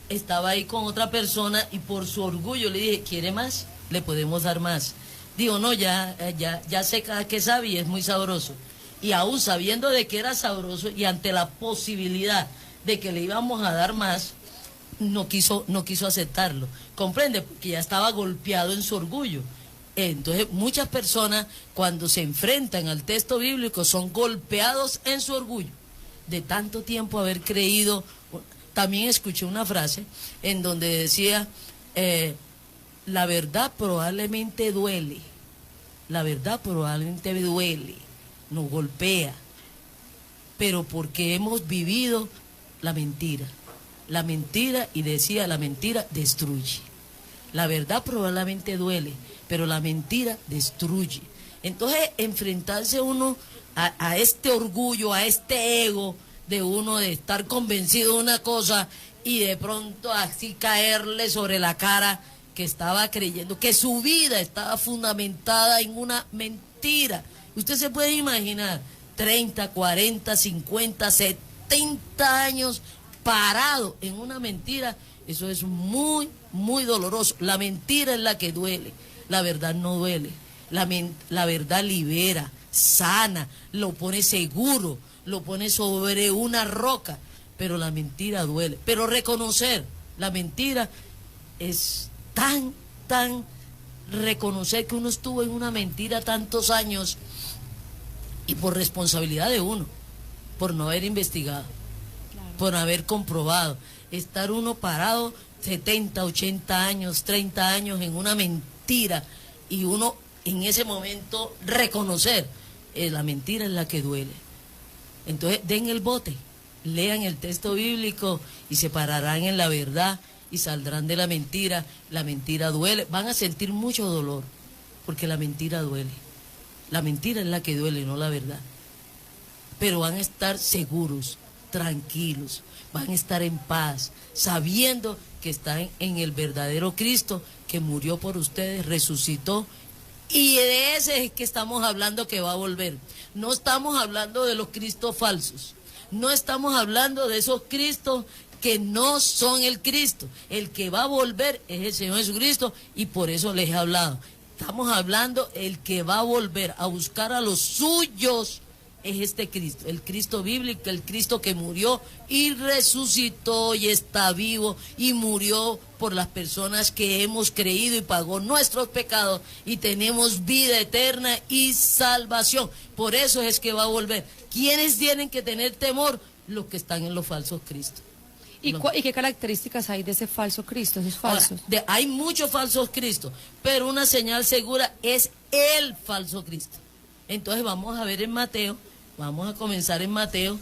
estaba ahí con otra persona y por su orgullo le dije, ¿quiere más? Le podemos dar más. Digo, no, ya sé cada que sabe y es muy sabroso. Y aún sabiendo de que era sabroso y ante la posibilidad de que le íbamos a dar más, no quiso aceptarlo. ¿Comprende? Porque ya estaba golpeado en su orgullo. Entonces, muchas personas cuando se enfrentan al texto bíblico son golpeados en su orgullo, de tanto tiempo haber creído. También escuché una frase en donde decía, la verdad probablemente duele, nos golpea, pero porque hemos vivido la mentira, y decía, la mentira destruye. La verdad probablemente duele, pero la mentira destruye. Entonces, enfrentarse uno a este orgullo, a este ego de uno de estar convencido de una cosa y de pronto así caerle sobre la cara que estaba creyendo, que su vida estaba fundamentada en una mentira. Usted se puede imaginar 30, 40, 50, 70 años parado en una mentira. Eso es muy, muy doloroso. La mentira es la que duele, la verdad no duele. La verdad libera, sana, lo pone seguro, lo pone sobre una roca, pero la mentira duele. Pero reconocer la mentira es tan reconocer que uno estuvo en una mentira tantos años y por responsabilidad de uno, por no haber investigado, por no haber comprobado. Estar uno parado 70, 80 años, 30 años en una mentira y uno en ese momento reconocer, la mentira es la que duele. Entonces den el bote, lean el texto bíblico y se pararán en la verdad y saldrán de la mentira. La mentira duele, van a sentir mucho dolor porque la mentira duele. La mentira es la que duele, no la verdad. Pero van a estar seguros, tranquilos, van a estar en paz, sabiendo que están en el verdadero Cristo que murió por ustedes, resucitó, y de ese es que estamos hablando que va a volver. No estamos hablando de los Cristos falsos, no estamos hablando de esos Cristos que no son el Cristo. El que va a volver es el Señor Jesucristo y por eso les he hablado. Estamos hablando el que va a volver a buscar a los suyos. Es este Cristo, el Cristo bíblico, el Cristo que murió y resucitó y está vivo y murió por las personas que hemos creído y pagó nuestros pecados y tenemos vida eterna y salvación. Por eso es que va a volver. ¿Quiénes tienen que tener temor? Los que están en los falsos Cristos. ¿Y qué características hay de ese falso Cristo, esos falsos? Ahora, hay muchos falsos Cristos, pero una señal segura es el falso Cristo. Entonces vamos a ver en Mateo. Vamos a comenzar en Mateo,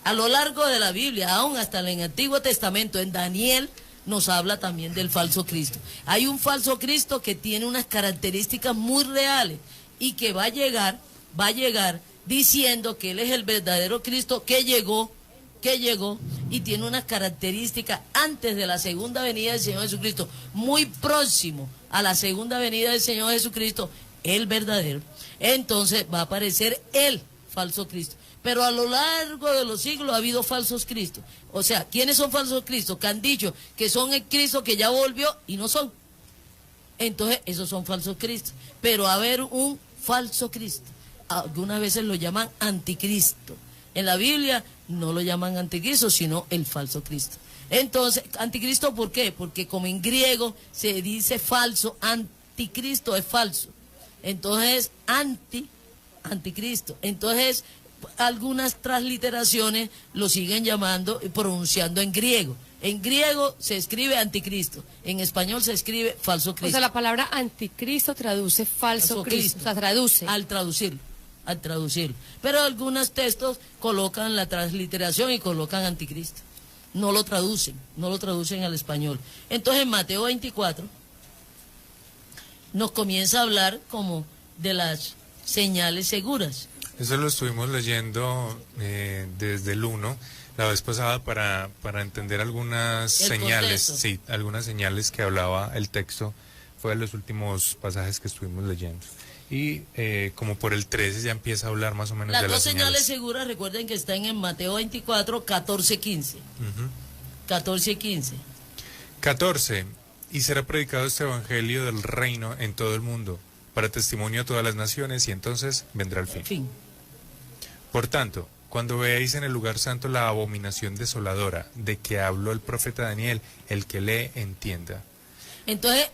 a lo largo de la Biblia, aún hasta en el Antiguo Testamento, en Daniel, nos habla también del falso Cristo. Hay un falso Cristo que tiene unas características muy reales y que va a llegar diciendo que Él es el verdadero Cristo que llegó y tiene unas características antes de la segunda venida del Señor Jesucristo, muy próximo a la segunda venida del Señor Jesucristo. el verdadero, entonces va a aparecer el falso Cristo. Pero a lo largo de los siglos ha habido falsos Cristos. O sea, ¿quiénes son falsos Cristos? Que han dicho que son el Cristo que ya volvió y no son. Entonces, esos son falsos Cristos. Pero va a haber un falso Cristo. Algunas veces lo llaman anticristo. En la Biblia no lo llaman anticristo, sino el falso Cristo. Entonces, anticristo, ¿por qué? Porque como en griego se dice falso, anticristo es falso. Entonces, anticristo. Entonces, algunas transliteraciones lo siguen llamando y pronunciando en griego. En griego se escribe anticristo, en español se escribe falso Cristo. O sea, la palabra anticristo traduce falso Cristo. O sea, traduce. Al traducirlo. Pero algunos textos colocan la transliteración y colocan anticristo. No lo traducen al español. Entonces en Mateo 24 nos comienza a hablar como de las señales seguras. Eso lo estuvimos leyendo desde el 1, la vez pasada, para entender algunas señales. Contexto. Sí, algunas señales que hablaba el texto. Fue de los últimos pasajes que estuvimos leyendo. Y como por el 13 ya empieza a hablar más o menos Las de las dos señales señales. seguras, recuerden que están en Mateo 24, 14, 15. 14 y 15. 14. Y será predicado este evangelio del reino en todo el mundo, para testimonio a todas las naciones, y entonces vendrá el fin. Fin. Por tanto, cuando veáis en el lugar santo la abominación desoladora de que habló el profeta Daniel, el que lee entienda. Entonces,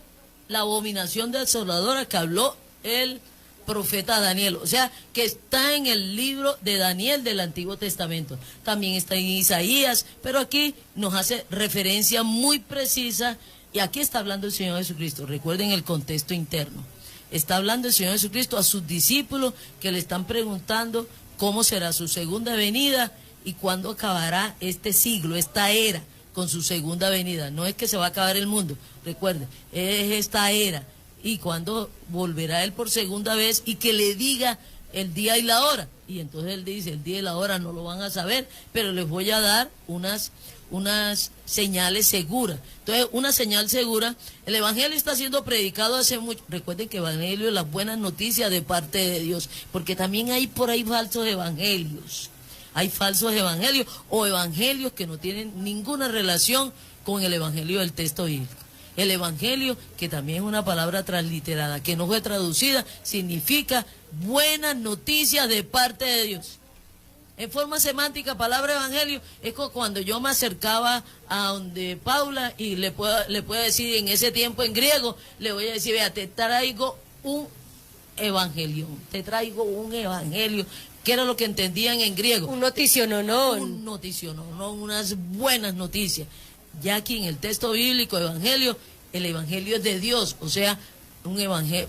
la abominación desoladora que habló el profeta Daniel, o sea, que está en el libro de Daniel del Antiguo Testamento. También está en Isaías, pero aquí nos hace referencia muy precisa, y aquí está hablando el Señor Jesucristo. Recuerden el contexto interno. Está hablando el Señor Jesucristo a sus discípulos que le están preguntando cómo será su segunda venida y cuándo acabará este siglo, esta era, con su segunda venida. No es que se va a acabar el mundo, recuerden, es esta era. Y cuándo volverá Él por segunda vez y que le diga el día y la hora. Y entonces Él dice, el día y la hora no lo van a saber, pero les voy a dar unas señales seguras. Entonces, una señal segura, el Evangelio está siendo predicado hace mucho. Recuerden que Evangelio es las buenas noticias de parte de Dios, porque también hay por ahí falsos evangelios. Hay falsos evangelios o evangelios que no tienen ninguna relación con el Evangelio del texto bíblico. El Evangelio, que también es una palabra transliterada, que no fue traducida, significa buenas noticias de parte de Dios. En forma semántica, palabra evangelio, es cuando yo me acercaba a donde Paula y le puedo decir en ese tiempo en griego, le voy a decir, vea, te traigo un evangelio, que era lo que entendían en griego. Un noticiononón. Un noticiononón, unas buenas noticias. Ya aquí en el texto bíblico, evangelio, el evangelio es de Dios, o sea,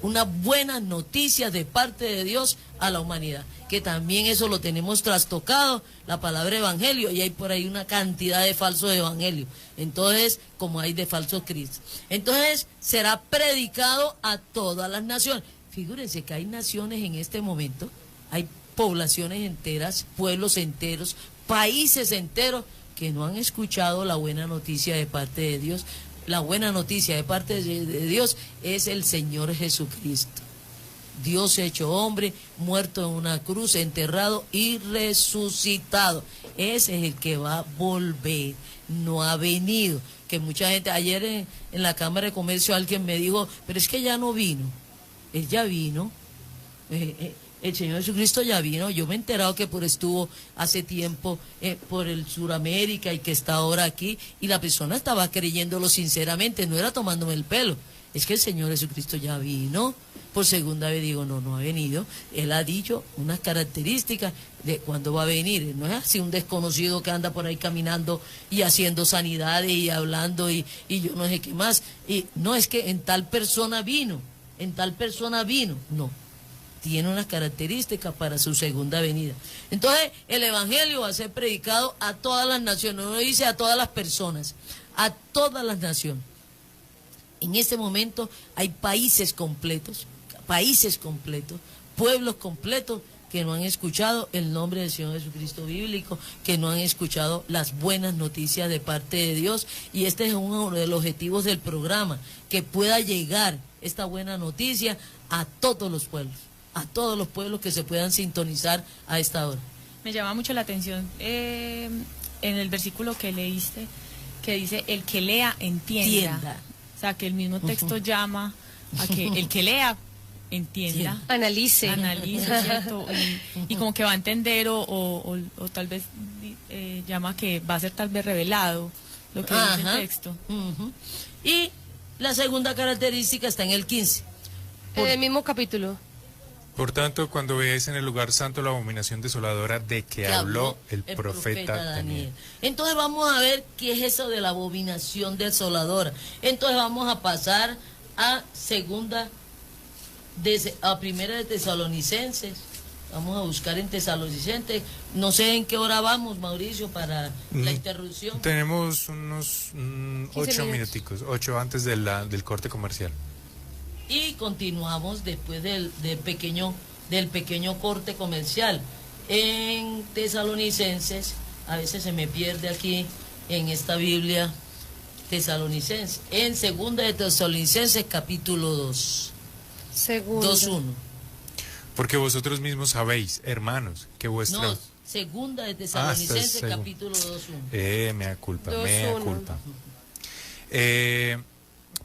una buena noticia de parte de Dios a la humanidad, que también eso lo tenemos trastocado, la palabra evangelio, y hay por ahí una cantidad de falsos evangelios, entonces, como hay de falsos cristos. Entonces, será predicado a todas las naciones. Figúrense que hay naciones en este momento, hay poblaciones enteras, pueblos enteros, países enteros, que no han escuchado la buena noticia de parte de Dios. La buena noticia de parte de Dios es el Señor Jesucristo. Dios hecho hombre, muerto en una cruz, enterrado y resucitado. Ese es el que va a volver, no ha venido. Que mucha gente, ayer en la Cámara de Comercio alguien me dijo, pero es que ya no vino. Él ya vino. El Señor Jesucristo ya vino. Yo me he enterado que estuvo hace tiempo por el Suramérica y que está ahora aquí, y la persona estaba creyéndolo sinceramente, no era tomándome el pelo. Es que el Señor Jesucristo ya vino. Por segunda vez digo, no ha venido. Él ha dicho unas características de cuándo va a venir. No es así un desconocido que anda por ahí caminando y haciendo sanidades y hablando y yo no sé qué más. Y no es que en tal persona vino, no. Tiene unas características para su segunda venida. Entonces, el Evangelio va a ser predicado a todas las naciones. No dice a todas las personas, a todas las naciones. En este momento hay países completos, pueblos completos que no han escuchado el nombre del Señor Jesucristo bíblico, que no han escuchado las buenas noticias de parte de Dios. Y este es uno de los objetivos del programa, que pueda llegar esta buena noticia a todos los pueblos que se puedan sintonizar a esta hora. Me llama mucho la atención en el versículo que leíste, que dice, el que lea, entienda. O sea, que el mismo texto llama a que el que lea, entienda. Analice, ¿cierto? Y como que va a entender o tal vez llama que va a ser tal vez revelado lo que dice el texto. Y la segunda característica está en el 15. En el mismo capítulo. Por tanto, cuando veáis en el lugar santo la abominación desoladora de que habló el profeta Daniel. Entonces vamos a ver qué es eso de la abominación desoladora. Entonces vamos a pasar a primera de Tesalonicenses. Vamos a buscar en Tesalonicenses. No sé en qué hora vamos, Mauricio, para la interrupción. Tenemos unos 8 minuticos, 8 antes del corte comercial. Y continuamos después del pequeño corte comercial. En Tesalonicenses, a veces se me pierde aquí en esta Biblia Tesalonicenses. En segunda de Tesalonicenses, capítulo 2. 2:1. Porque vosotros mismos sabéis, hermanos, que vuestra... No, segunda de Tesalonicenses, capítulo 2:1. Mea culpa.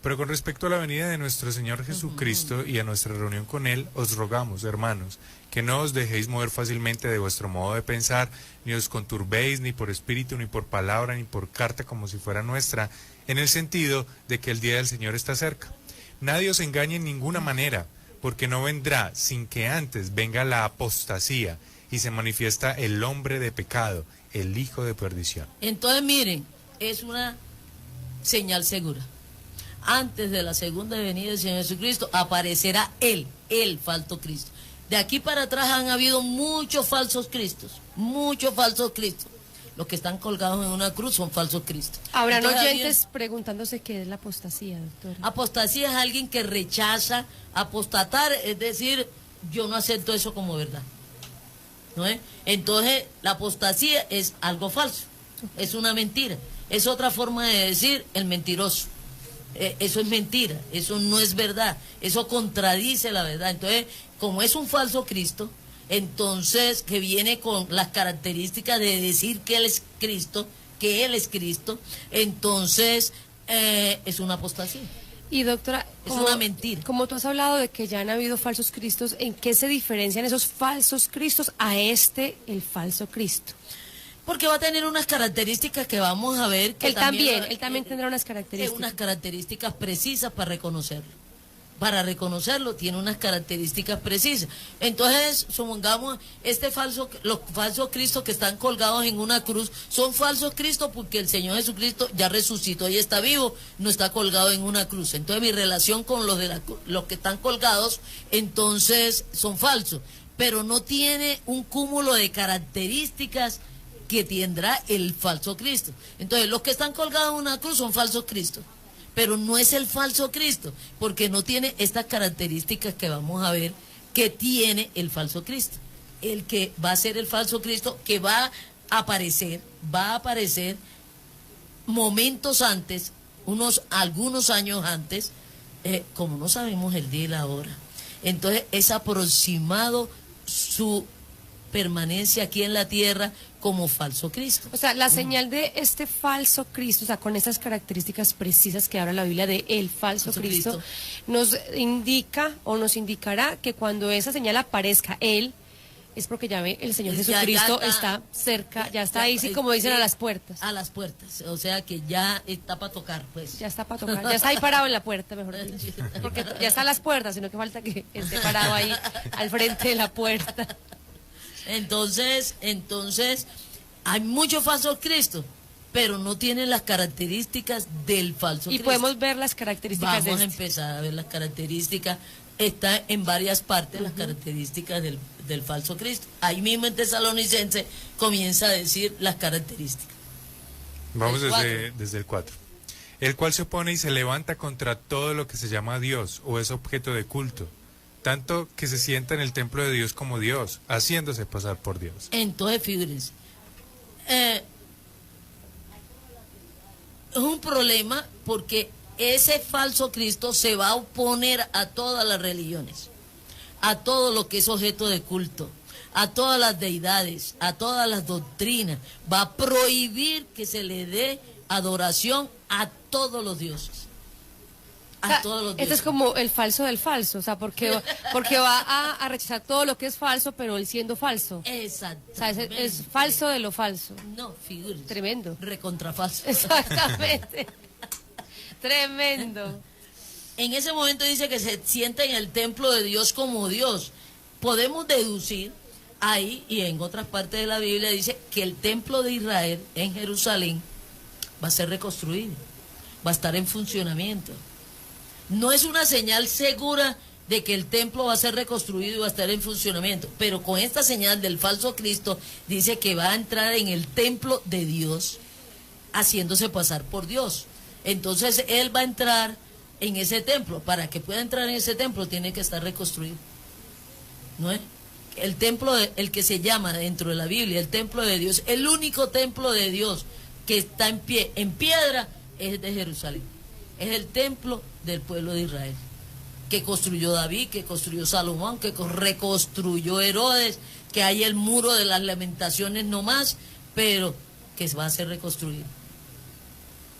Pero con respecto a la venida de nuestro Señor Jesucristo y a nuestra reunión con Él, os rogamos, hermanos, que no os dejéis mover fácilmente de vuestro modo de pensar, ni os conturbéis ni por espíritu, ni por palabra, ni por carta como si fuera nuestra, en el sentido de que el día del Señor está cerca. Nadie os engañe en ninguna manera, porque no vendrá sin que antes venga la apostasía y se manifiesta el hombre de pecado, el hijo de perdición. Entonces miren, es una señal segura. Antes de la segunda venida del Señor Jesucristo aparecerá el falso Cristo. De aquí para atrás han habido muchos falsos Cristos. Los que están colgados en una cruz son falsos Cristos. Habrán oyentes preguntándose qué es la apostasía, doctora. Apostasía es alguien que rechaza. Apostatar es decir, yo no acepto eso como verdad. ¿No es? Entonces, la apostasía es algo falso. Es una mentira. Es otra forma de decir el mentiroso. Eso es mentira, eso no es verdad, eso contradice la verdad. Entonces, como es un falso Cristo, entonces que viene con las características de decir que Él es Cristo, entonces es una apostasía. Y doctora, es una mentira. Como tú has hablado de que ya han habido falsos Cristos, ¿en qué se diferencian esos falsos Cristos a el falso Cristo? Porque va a tener unas características que vamos a ver. Que él también tendrá unas características. Unas características precisas para reconocerlo. Para reconocerlo tiene unas características precisas. Entonces, supongamos, los falsos Cristos que están colgados en una cruz son falsos Cristos porque el Señor Jesucristo ya resucitó y está vivo, no está colgado en una cruz. Entonces, mi relación con los que están colgados, entonces son falsos. Pero no tiene un cúmulo de características que tendrá el falso Cristo. Entonces, los que están colgados en una cruz son falsos Cristos, pero no es el falso Cristo, porque no tiene estas características que vamos a ver que tiene el falso Cristo. El que va a ser el falso Cristo, que va a aparecer momentos antes, algunos años antes, como no sabemos el día y la hora. Entonces, es aproximado su permanencia aquí en la tierra como falso Cristo. O sea, la señal de este falso Cristo, o sea, con estas características precisas que habla la Biblia de el falso Cristo, nos indica o nos indicará que cuando esa señal aparezca, Él, es porque ya ve, el Señor Jesucristo está cerca, ya está ahí, sí, como dicen, a las puertas. A las puertas, o sea que ya está para tocar, pues. Ya está para tocar, ya está ahí parado en la puerta, mejor dicho. Porque ya está a las puertas, sino que falta que esté parado ahí al frente de la puerta. Entonces, hay muchos falsos Cristos, pero no tienen las características del falso Cristo. Y podemos ver las características Vamos a empezar a ver las características. Está en varias partes las características del falso Cristo. Ahí mismo en Tesalonicenses comienza a decir las características. Vamos desde el 4. El cual se opone y se levanta contra todo lo que se llama Dios o es objeto de culto, tanto que se sienta en el templo de Dios como Dios, haciéndose pasar por Dios. Entonces, fíjense, es un problema porque ese falso Cristo se va a oponer a todas las religiones, a todo lo que es objeto de culto, a todas las deidades, a todas las doctrinas. Va a prohibir que se le dé adoración a todos los dioses. A todos los Este dioses. es como el falso del falso, o sea, porque va a rechazar todo lo que es falso, pero él siendo falso. Exacto. O sea, es falso de lo falso. No, figúrese. Tremendo. Recontrafalso. Exactamente. Tremendo. En ese momento dice que se sienta en el templo de Dios como Dios. Podemos deducir ahí y en otras partes de la Biblia dice que el templo de Israel en Jerusalén va a ser reconstruido, va a estar en funcionamiento. No es una señal segura de que el templo va a ser reconstruido y va a estar en funcionamiento, pero con esta señal del falso Cristo dice que va a entrar en el templo de Dios haciéndose pasar por Dios. Entonces él va a entrar en ese templo. Para que pueda entrar en ese templo tiene que estar reconstruido, ¿no es? El templo, el que se llama dentro de la Biblia el templo de Dios, el único templo de Dios que está en pie, en piedra, es de Jerusalén. Es el templo del pueblo de Israel, que construyó David, que construyó Salomón, que reconstruyó Herodes, que hay el muro de las lamentaciones nomás, pero que va a ser reconstruido.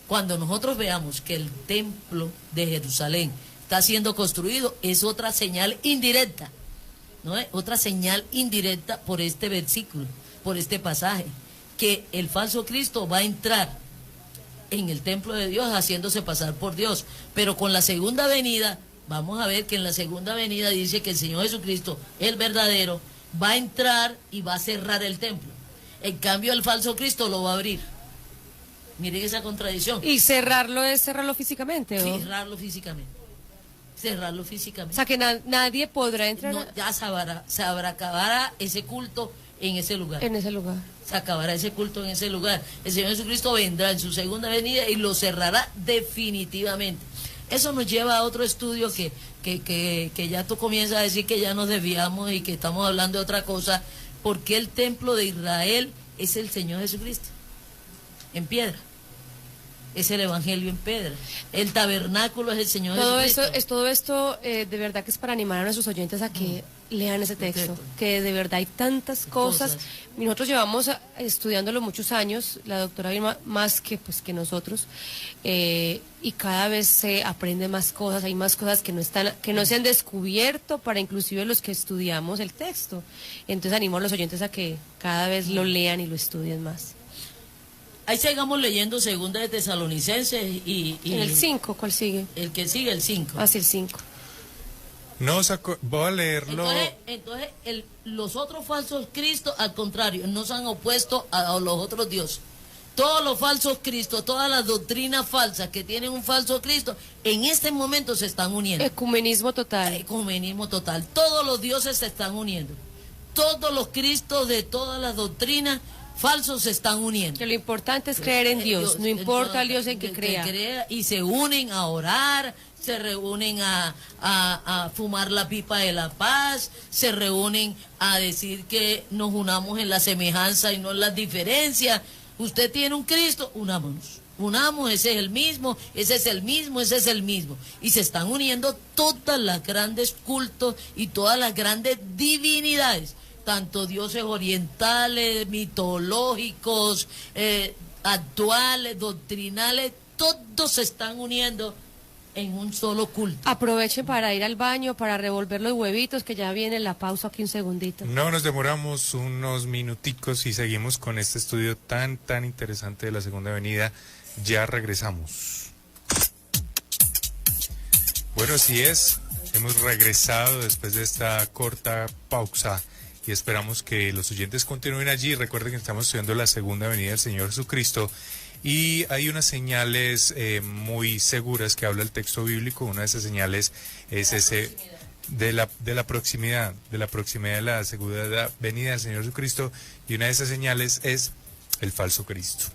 Cuando nosotros veamos que el templo de Jerusalén está siendo construido, es otra señal indirecta, ¿no es? Otra señal indirecta por este versículo, por este pasaje, que el falso Cristo va a entrar en el templo de Dios haciéndose pasar por Dios. Pero con la segunda venida, vamos a ver que en la segunda venida dice que el Señor Jesucristo, el verdadero, va a entrar y va a cerrar el templo. En cambio, el falso Cristo lo va a abrir. Miren esa contradicción. ¿Y cerrarlo es cerrarlo físicamente? ¿O? Cerrarlo físicamente. Cerrarlo físicamente. O sea, que nadie podrá entrar No, ya se acabará ese culto en ese lugar. en ese lugar. Se acabará ese culto en ese lugar. El Señor Jesucristo vendrá en su segunda venida y lo cerrará definitivamente. Eso nos lleva a otro estudio que ya tú comienzas a decir que ya nos desviamos y que estamos hablando de otra cosa. Porque el templo de Israel es el Señor Jesucristo, en piedra. Es el Evangelio en piedra. El tabernáculo es el Señor Jesucristo. Todo esto de verdad que es para animar a nuestros oyentes a que lean ese texto, Perfecto. que de verdad hay tantas cosas. Nosotros llevamos estudiándolo muchos años, la doctora Vilma más que nosotros, y cada vez se aprende más cosas, hay más cosas que no se han descubierto para inclusive los que estudiamos el texto. Entonces animo a los oyentes a que cada vez lo lean y lo estudien más. Ahí sigamos leyendo Segunda de Tesalonicenses y En el 5, ¿cuál sigue? el que sigue, el 5. Hacia el 5. Voy a leerlo. Entonces los otros falsos cristos, al contrario, no se han opuesto a los otros dioses. Todos los falsos cristos, todas las doctrinas falsas que tienen un falso Cristo, en este momento se están uniendo. Ecumenismo total. Ecumenismo total. Todos los dioses se están uniendo. Todos los cristos de todas las doctrinas falsos se están uniendo. Que lo importante es creer en Dios, no importa el Dios en que crea. Y se unen a orar, se reúnen a fumar la pipa de la paz, se reúnen a decir que nos unamos en la semejanza y no en las diferencias. Usted tiene un Cristo, unámonos. Unamos, ese es el mismo, ese es el mismo, ese es el mismo. Y se están uniendo todas las grandes cultos y todas las grandes divinidades, tanto dioses orientales, mitológicos, actuales, doctrinales, todos se están uniendo en un solo culto. Aprovechen para ir al baño, para revolver los huevitos, que ya viene la pausa aquí un segundito. No nos demoramos unos minuticos y seguimos con este estudio tan interesante de la Segunda Venida. Ya regresamos. Bueno, así es. Hemos regresado después de esta corta pausa y esperamos que los oyentes continúen allí. Recuerden que estamos estudiando la Segunda Venida del Señor Jesucristo. Y hay unas señales muy seguras que habla el texto bíblico. Una de esas señales es ese de la proximidad de la segunda venida del Señor Jesucristo. Y una de esas señales es el falso Cristo.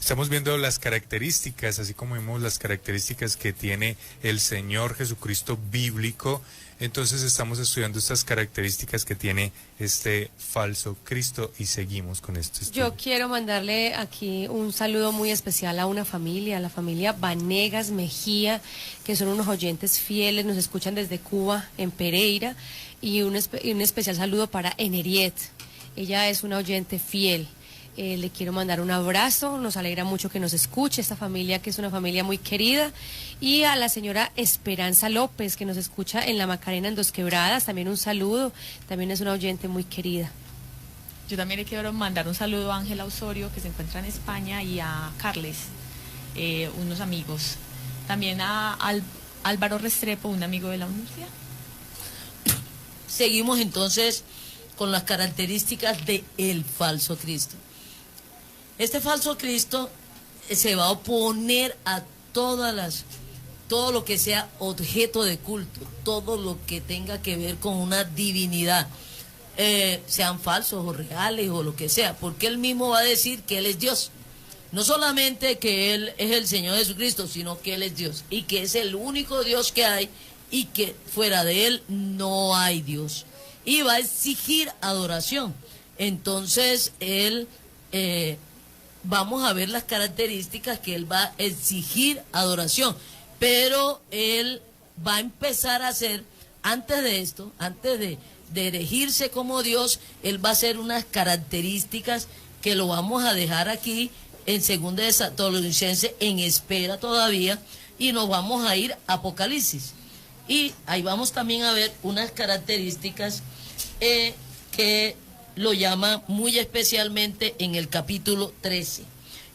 Estamos viendo las características, así como vemos las características que tiene el Señor Jesucristo bíblico. Entonces estamos estudiando estas características que tiene este falso Cristo y seguimos con este estudio. Yo quiero mandarle aquí un saludo muy especial a una familia, a la familia Vanegas Mejía, que son unos oyentes fieles, nos escuchan desde Cuba, en Pereira, y un especial saludo para Eneriet. Ella es una oyente fiel. Le quiero mandar un abrazo, nos alegra mucho que nos escuche esta familia, que es una familia muy querida, y a la señora Esperanza López, que nos escucha en La Macarena, en Dos Quebradas, también un saludo, también es una oyente muy querida. Yo también le quiero mandar un saludo a Ángela Osorio, que se encuentra en España, y a Carles, unos amigos. También a Álvaro Restrepo, un amigo de la universidad. Seguimos entonces con las características de el falso Cristo. Este falso Cristo se va a oponer a todo lo que sea objeto de culto, todo lo que tenga que ver con una divinidad, sean falsos o reales o lo que sea, porque él mismo va a decir que él es Dios. No solamente que él es el Señor Jesucristo, sino que él es Dios y que es el único Dios que hay y que fuera de él no hay Dios. Y va a exigir adoración. Entonces él... vamos a ver las características que él va a exigir adoración, pero él va a empezar a hacer, antes de esto, antes de erigirse como Dios, él va a hacer unas características que lo vamos a dejar aquí en 2 de Tesalonicenses en espera todavía, y nos vamos a ir a Apocalipsis, y ahí vamos también a ver unas características que lo llama muy especialmente en el capítulo 13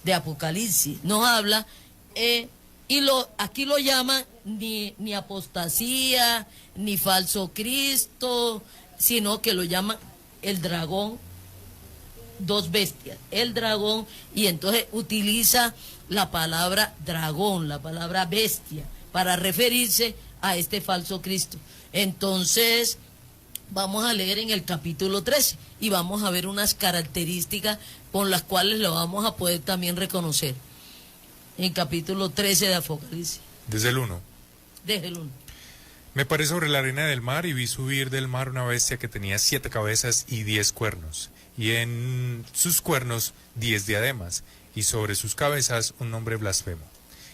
de Apocalipsis. Nos habla, aquí lo llaman ni apostasía, ni falso Cristo, sino que lo llaman el dragón, dos bestias, el dragón, y entonces utiliza la palabra dragón, la palabra bestia, para referirse a este falso Cristo. Entonces, vamos a leer en el capítulo 13 y vamos a ver unas características con las cuales lo vamos a poder también reconocer. En el capítulo 13 de Apocalipsis. Desde el 1. Desde el 1. Me paré sobre la arena del mar y vi subir del mar una bestia que tenía 7 cabezas y 10 cuernos, y en sus cuernos 10 diademas, y sobre sus cabezas un nombre blasfemo.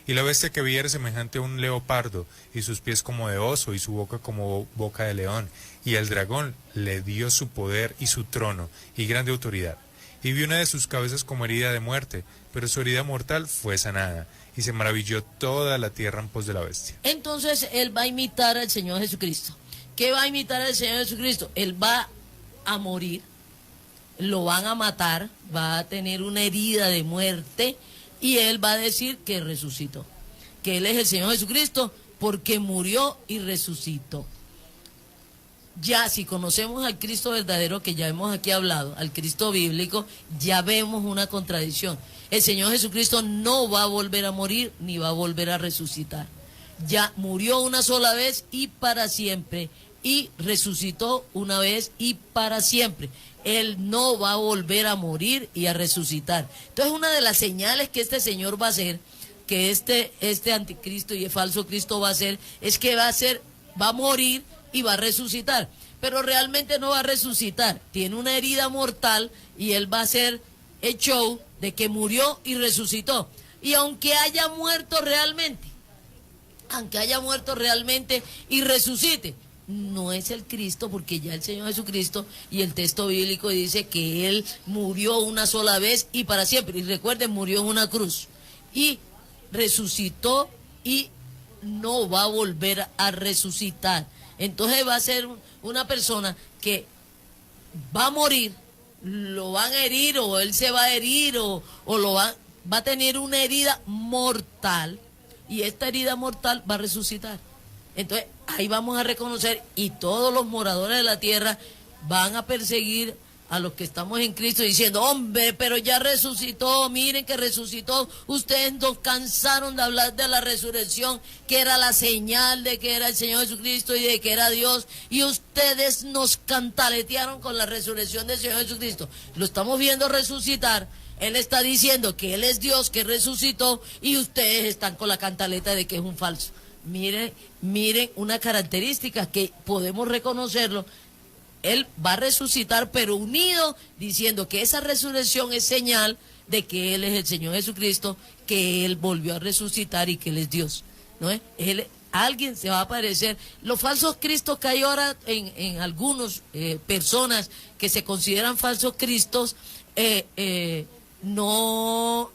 Y la bestia que vi era semejante a un leopardo, y sus pies como de oso, y su boca como boca de león. Y el dragón le dio su poder y su trono, y grande autoridad. Y vi una de sus cabezas como herida de muerte, pero su herida mortal fue sanada. Y se maravilló toda la tierra en pos de la bestia. Entonces él va a imitar al Señor Jesucristo. ¿Qué va a imitar al Señor Jesucristo? Él va a morir, lo van a matar, va a tener una herida de muerte, y él va a decir que resucitó, que él es el Señor Jesucristo porque murió y resucitó. Ya si conocemos al Cristo verdadero, que ya hemos aquí hablado, al Cristo bíblico, ya vemos una contradicción. El Señor Jesucristo no va a volver a morir ni va a volver a resucitar. Ya murió una sola vez y para siempre, y resucitó una vez y para siempre. Él no va a volver a morir y a resucitar. Entonces, una de las señales que este Señor va a hacer, que este anticristo y el falso Cristo va a hacer, es que va a morir y va a resucitar. Pero realmente no va a resucitar. Tiene una herida mortal y él va a hacer el show de que murió y resucitó. Y aunque haya muerto realmente y resucite, no es el Cristo, porque ya el Señor Jesucristo y el texto bíblico dice que Él murió una sola vez y para siempre. Y recuerden, murió en una cruz y resucitó y no va a volver a resucitar. Entonces va a ser una persona que va a morir, lo van a herir o él se va a herir o va a tener una herida mortal, y esta herida mortal va a resucitar. Entonces ahí vamos a reconocer, y todos los moradores de la tierra van a perseguir a los que estamos en Cristo diciendo: hombre, pero ya resucitó, miren que resucitó, ustedes nos cansaron de hablar de la resurrección, que era la señal de que era el Señor Jesucristo y de que era Dios, y ustedes nos cantaletearon con la resurrección del Señor Jesucristo. Lo estamos viendo resucitar. Él está diciendo que Él es Dios, que resucitó, y ustedes están con la cantaleta de que es un falso. miren una característica que podemos reconocerlo. Él va a resucitar, pero unido, diciendo que esa resurrección es señal de que Él es el Señor Jesucristo, que Él volvió a resucitar y que Él es Dios, ¿no es? Alguien se va a aparecer. Los falsos cristos que hay ahora en algunas personas que se consideran falsos cristos, no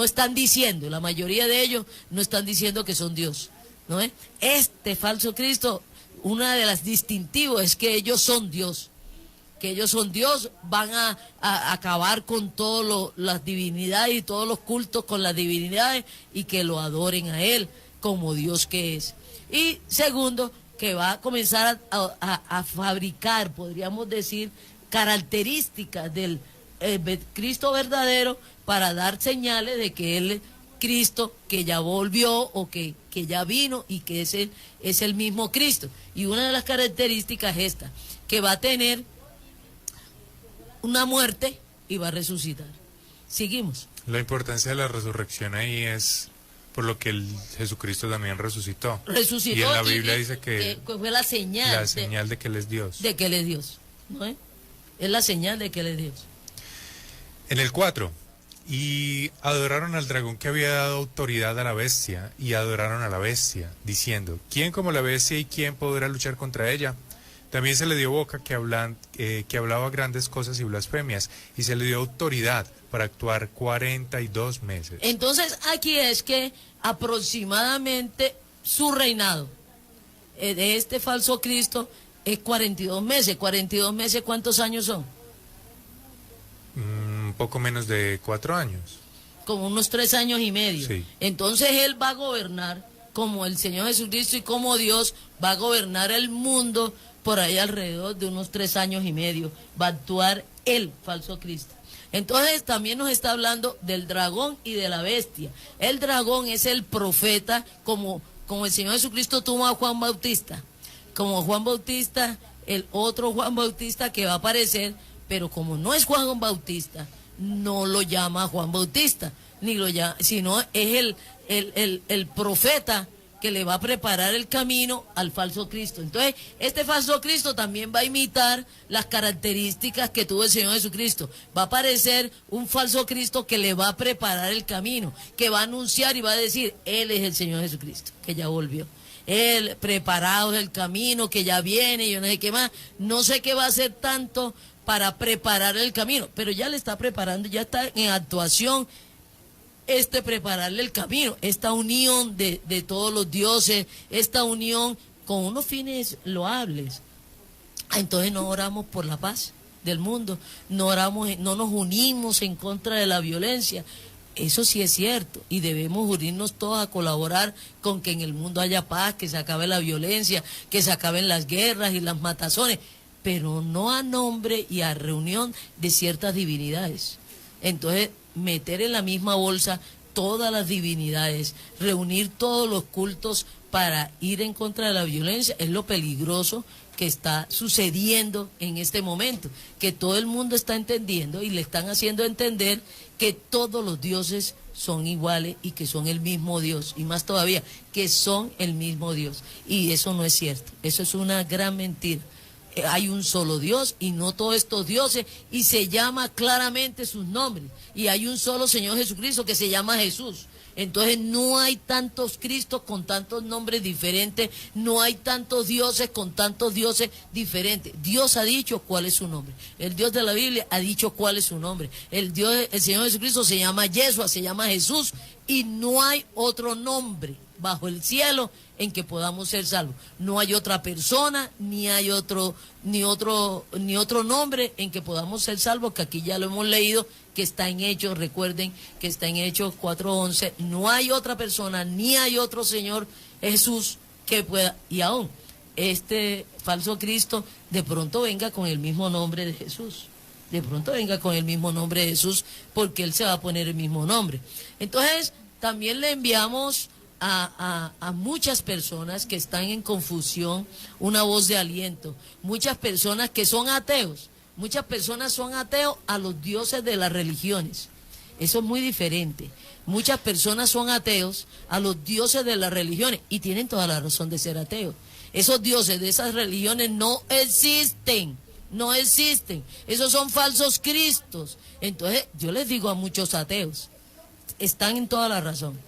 están diciendo, la mayoría de ellos no están diciendo que son Dios, ¿no es? Este falso Cristo, una de las distintivos es que ellos son Dios, van a acabar con todas las divinidades y todos los cultos con las divinidades y que lo adoren a Él como Dios que es. Y segundo, que va a comenzar a fabricar, podríamos decir, características del Cristo verdadero para dar señales de que Él es Cristo que ya volvió o que ya vino y que es el mismo Cristo. Y una de las características es esta, que va a tener una muerte y va a resucitar. Seguimos. La importancia de la resurrección ahí es por lo que Jesucristo también resucitó. Resucitó. Y en la Biblia dice que fue la señal. De que Él es Dios. De que Él es Dios, ¿no es? Es la señal de que Él es Dios. En el 4, y adoraron al dragón que había dado autoridad a la bestia, y adoraron a la bestia, diciendo, ¿quién como la bestia y quién podrá luchar contra ella? También se le dio boca que hablaba grandes cosas y blasfemias, y se le dio autoridad para actuar 42 meses. Entonces aquí es que aproximadamente su reinado de este falso Cristo es 42 meses. 42 meses, ¿cuántos años son? Un poco menos de 4 años. Como unos 3 años y medio. Sí. Entonces Él va a gobernar como el Señor Jesucristo y como Dios va a gobernar el mundo por ahí alrededor de unos 3 años y medio. Va a actuar el falso Cristo. Entonces también nos está hablando del dragón y de la bestia. El dragón es el profeta, como el Señor Jesucristo tuvo a Juan Bautista. Como Juan Bautista, el otro Juan Bautista que va a aparecer, pero como no es Juan Bautista, no lo llama Juan Bautista, ni lo llama, sino es el profeta que le va a preparar el camino al falso Cristo. Entonces, este falso Cristo también va a imitar las características que tuvo el Señor Jesucristo. Va a aparecer un falso Cristo que le va a preparar el camino, que va a anunciar y va a decir, Él es el Señor Jesucristo, que ya volvió. Él preparado el camino, que ya viene, y yo no sé qué más. No sé qué va a hacer tanto para preparar el camino, pero ya le está preparando, ya está en actuación prepararle el camino, esta unión de todos los dioses, esta unión con unos fines loables. Entonces no oramos por la paz del mundo, no nos unimos en contra de la violencia. Eso sí es cierto, y debemos unirnos todos a colaborar con que en el mundo haya paz, que se acabe la violencia, que se acaben las guerras y las matazones, pero no a nombre y a reunión de ciertas divinidades. Entonces, meter en la misma bolsa todas las divinidades, reunir todos los cultos para ir en contra de la violencia, es lo peligroso que está sucediendo en este momento, que todo el mundo está entendiendo y le están haciendo entender que todos los dioses son iguales y que son el mismo Dios, y más todavía, que son el mismo Dios, y eso no es cierto, eso es una gran mentira. Hay un solo Dios y no todos estos dioses, y se llama claramente sus nombres, y hay un solo Señor Jesucristo que se llama Jesús. Entonces no hay tantos Cristos con tantos nombres diferentes, no hay tantos dioses con tantos dioses diferentes. Dios ha dicho cuál es su nombre, el Dios de la Biblia ha dicho cuál es su nombre, el Señor Jesucristo se llama Yeshua, se llama Jesús, y no hay otro nombre bajo el cielo en que podamos ser salvos. No hay otra persona, ni hay otro nombre en que podamos ser salvos, que aquí ya lo hemos leído, que está en Hechos, recuerden que está en Hechos 4:11, no hay otra persona, ni hay otro Señor Jesús que pueda, y aún este falso Cristo de pronto venga con el mismo nombre de Jesús, porque Él se va a poner el mismo nombre. Entonces, también le enviamos a muchas personas que están en confusión una voz de aliento, muchas personas que son ateos, muchas personas son ateos a los dioses de las religiones. Eso es muy diferente. Muchas personas son ateos a los dioses de las religiones y tienen toda la razón de ser ateos. Esos dioses de esas religiones no existen, no existen. Esos son falsos cristos. Entonces yo les digo a muchos ateos, están en toda la razón,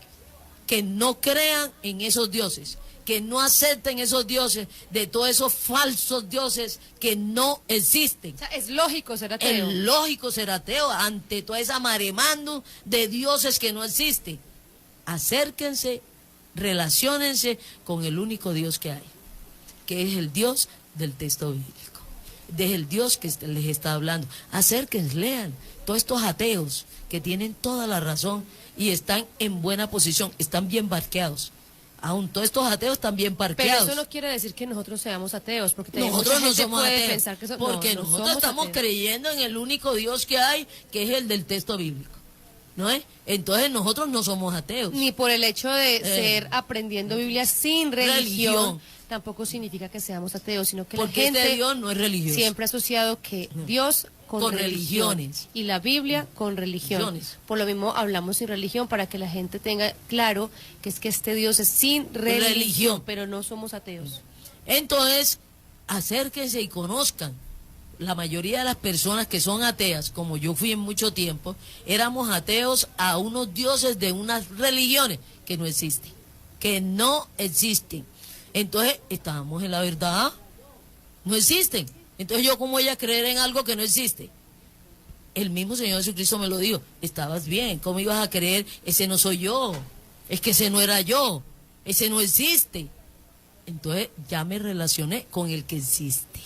que no crean en esos dioses, que no acepten esos dioses, de todos esos falsos dioses que no existen. O sea, es lógico ser ateo. Es lógico ser ateo ante toda esa maremando de dioses que no existen. Acérquense, relaciónense con el único Dios que hay, que es el Dios del texto bíblico, es el Dios que les está hablando. Acérquense, lean. Todos estos ateos que tienen toda la razón y están en buena posición, están bien parqueados. Aún todos estos ateos están bien parqueados. Pero eso no quiere decir que nosotros seamos ateos, porque nosotros no somos puede ateos, pensar que porque no nosotros somos estamos ateos. creyendo en el único Dios que hay, que es el del texto bíblico, ¿no es? Entonces nosotros no somos ateos. Ni por el hecho de ser aprendiendo Biblia sin religión, Religión. tampoco significa que seamos ateos, sino que Porque la gente este Dios no es religioso. siempre ha asociado que Dios con religión religiones. y la Biblia con religión. Religiones. Por lo mismo hablamos sin religión, para que la gente tenga claro que es que este Dios es sin religión, pero no somos ateos. Entonces, acérquense y conozcan. La mayoría de las personas que son ateas, como yo fui en mucho tiempo, éramos ateos a unos dioses de unas religiones que no existen, que no existen. Entonces, estábamos en la verdad, no existen. Entonces, ¿yo cómo voy a creer en algo que no existe? El mismo Señor Jesucristo me lo dijo, estabas bien, ¿cómo ibas a creer? Ese no soy yo, es que ese no era yo, ese no existe. Entonces, ya me relacioné con el que existe,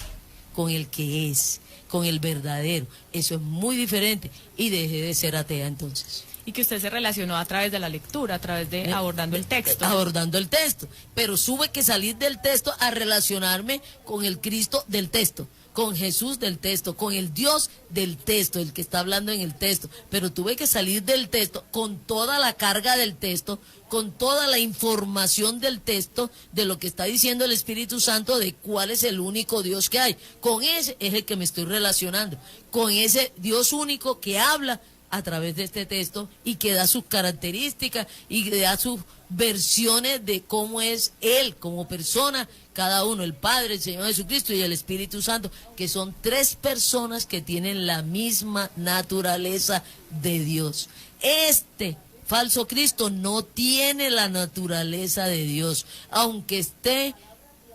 con el que es, con el verdadero. Eso es muy diferente y dejé de ser atea entonces. Y que usted se relacionó a través de la lectura, a través de abordando el texto. Abordando el texto. Pero tuve que salir del texto a relacionarme con el Cristo del texto, con Jesús del texto, con el Dios del texto, el que está hablando en el texto. Pero tuve que salir del texto con toda la carga del texto, con toda la información del texto, de lo que está diciendo el Espíritu Santo, de cuál es el único Dios que hay. Con ese es el que me estoy relacionando, con ese Dios único que habla a través de este texto y que da sus características y que da sus versiones de cómo es Él como persona, cada uno, el Padre, el Señor Jesucristo y el Espíritu Santo, que son tres personas que tienen la misma naturaleza de Dios. Este falso Cristo no tiene la naturaleza de Dios, aunque esté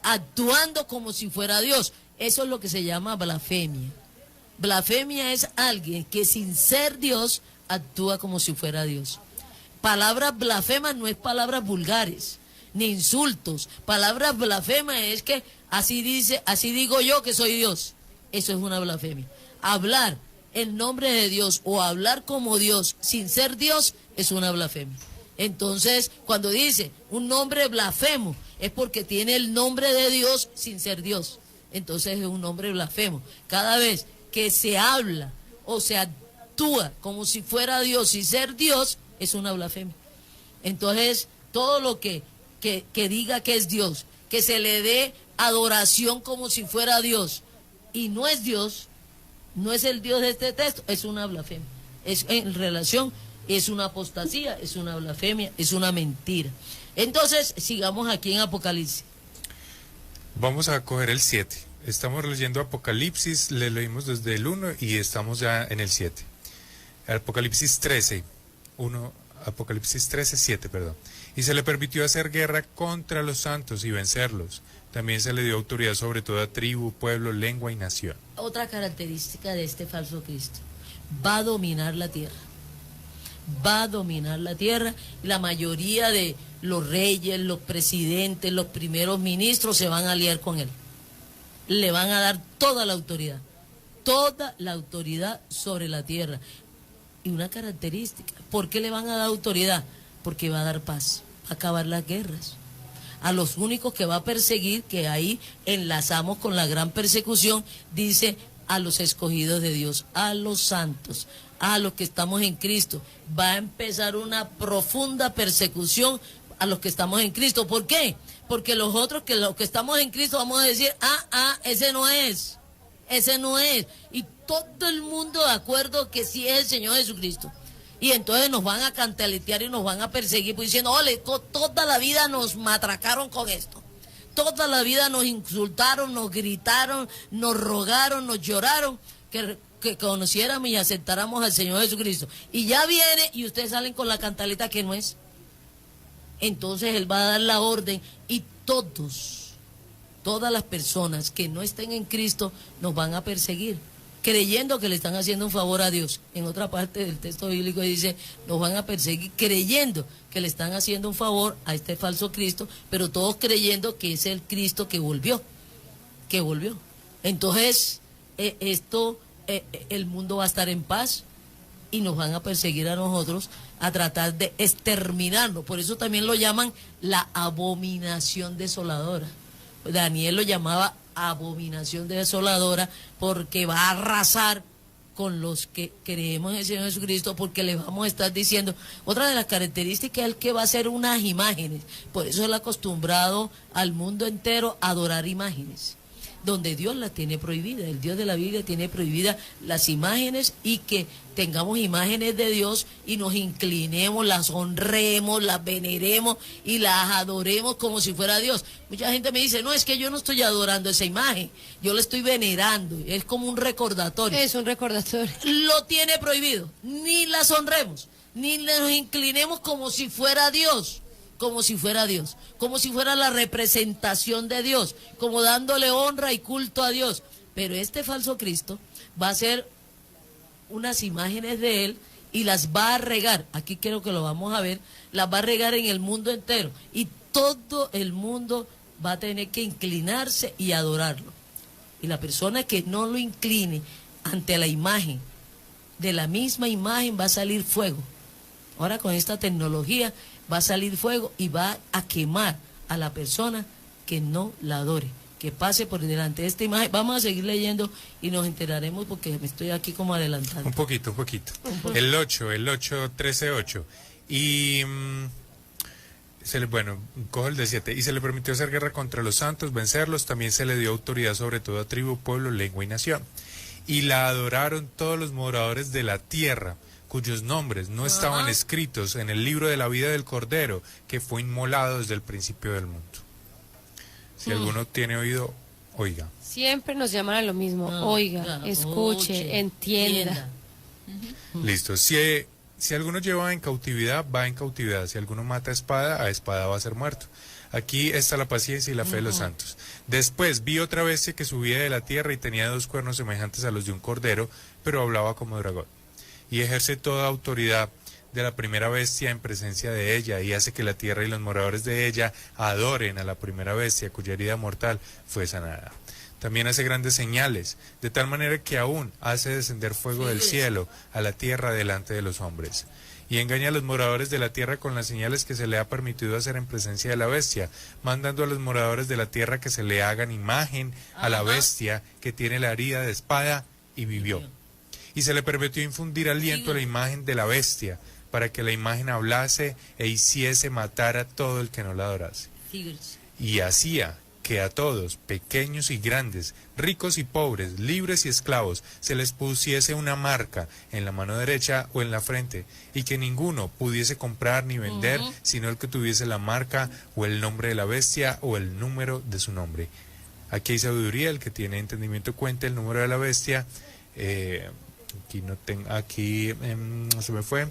actuando como si fuera Dios. Eso es lo que se llama blasfemia. Blasfemia es alguien que sin ser Dios actúa como si fuera Dios. Palabras blasfemas no es palabras vulgares, ni insultos. Palabras blasfemas es que así digo yo que soy Dios. Eso es una blasfemia. Hablar en nombre de Dios o hablar como Dios sin ser Dios es una blasfemia. Entonces, cuando dice un nombre blasfemo, es porque tiene el nombre de Dios sin ser Dios. Entonces es un nombre blasfemo. Cada vez que se habla o se actúa como si fuera Dios sin ser Dios, es una blasfemia. Entonces, todo lo que diga que es Dios, que se le dé adoración como si fuera Dios, y no es Dios, no es el Dios de este texto, es una blasfemia. Es en relación, es una apostasía, es una blasfemia, es una mentira. Entonces, sigamos aquí en Apocalipsis. Vamos a coger el 7. Estamos leyendo Apocalipsis, le leímos desde el 1 y estamos ya en el 7. Apocalipsis 13, 7, perdón. Y se le permitió hacer guerra contra los santos y vencerlos. También se le dio autoridad sobre toda tribu, pueblo, lengua y nación. Otra característica de este falso Cristo: va a dominar la tierra. Va a dominar la tierra. La mayoría de los reyes, los presidentes, los primeros ministros se van a aliar con él. Le van a dar toda la autoridad sobre la tierra. Y una característica: ¿por qué le van a dar autoridad? Porque va a dar paz, va a acabar las guerras. A los únicos que va a perseguir, que ahí enlazamos con la gran persecución, dice a los escogidos de Dios, a los santos, a los que estamos en Cristo. Va a empezar una profunda persecución a los que estamos en Cristo. ¿Por qué? Porque los otros, los que estamos en Cristo, vamos a decir, ese no es. Y todo el mundo de acuerdo que sí es el Señor Jesucristo. Y entonces nos van a cantaletear y nos van a perseguir, pues diciendo, ole, toda la vida nos matracaron con esto. Toda la vida nos insultaron, nos gritaron, nos rogaron, nos lloraron, que conociéramos y aceptáramos al Señor Jesucristo. Y ya viene y ustedes salen con la cantaleta que no es. Entonces Él va a dar la orden y todas las personas que no estén en Cristo nos van a perseguir, creyendo que le están haciendo un favor a Dios. En otra parte del texto bíblico dice, nos van a perseguir creyendo que le están haciendo un favor a este falso Cristo, pero todos creyendo que es el Cristo que volvió. Entonces, el mundo va a estar en paz y nos van a perseguir a nosotros, a tratar de exterminarnos. Por eso también lo llaman la abominación desoladora. Daniel lo llamaba abominación desoladora porque va a arrasar con los que creemos en el Señor Jesucristo, porque le vamos a estar diciendo, otra de las características es el que va a hacer unas imágenes. Por eso él ha acostumbrado al mundo entero a adorar imágenes, donde Dios las tiene prohibidas. El Dios de la Biblia tiene prohibidas las imágenes, y que tengamos imágenes de Dios y nos inclinemos, las honremos, las veneremos y las adoremos como si fuera Dios. Mucha gente me dice, no, es que yo no estoy adorando esa imagen, yo la estoy venerando, es como un recordatorio. Es un recordatorio. Lo tiene prohibido, ni las honremos, ni nos inclinemos como si fuera Dios. Como si fuera Dios, como si fuera la representación de Dios, como dándole honra y culto a Dios. Pero este falso Cristo va a hacer unas imágenes de él y las va a regar, aquí creo que lo vamos a ver, las va a regar en el mundo entero, y todo el mundo va a tener que inclinarse y adorarlo. Y la persona que no lo incline ante la imagen, de la misma imagen va a salir fuego. Ahora con esta tecnología va a salir fuego y va a quemar a la persona que no la adore, que pase por delante de esta imagen. Vamos a seguir leyendo y nos enteraremos, porque me estoy aquí como adelantando. Un poquito. El 8, 13:8. Y cojo el de 7. Y se le permitió hacer guerra contra los santos, vencerlos. También se le dio autoridad sobre toda tribu, pueblo, lengua y nación. Y la adoraron todos los moradores de la tierra, cuyos nombres no estaban escritos en el libro de la vida del Cordero, que fue inmolado desde el principio del mundo. Si alguno tiene oído, oiga. Siempre nos llaman a lo mismo, oiga, escuche, entienda. Listo. Si alguno lleva en cautividad, va en cautividad. Si alguno mata a espada va a ser muerto. Aquí está la paciencia y la fe de los santos. Después vi otra bestia que subía de la tierra y tenía 2 cuernos semejantes a los de un cordero, pero hablaba como dragón. Y ejerce toda autoridad de la primera bestia en presencia de ella, y hace que la tierra y los moradores de ella adoren a la primera bestia, cuya herida mortal fue sanada. También hace grandes señales, de tal manera que aún hace descender fuego del cielo a la tierra delante de los hombres. Y engaña a los moradores de la tierra con las señales que se le ha permitido hacer en presencia de la bestia, mandando a los moradores de la tierra que se le hagan imagen a la bestia que tiene la herida de espada y vivió. Y se le permitió infundir aliento a la imagen de la bestia, para que la imagen hablase e hiciese matar a todo el que no la adorase. Y hacía que a todos, pequeños y grandes, ricos y pobres, libres y esclavos, se les pusiese una marca en la mano derecha o en la frente, y que ninguno pudiese comprar ni vender, sino el que tuviese la marca o el nombre de la bestia o el número de su nombre. Aquí hay sabiduría, el que tiene entendimiento cuenta el número de la bestia. Se me fue.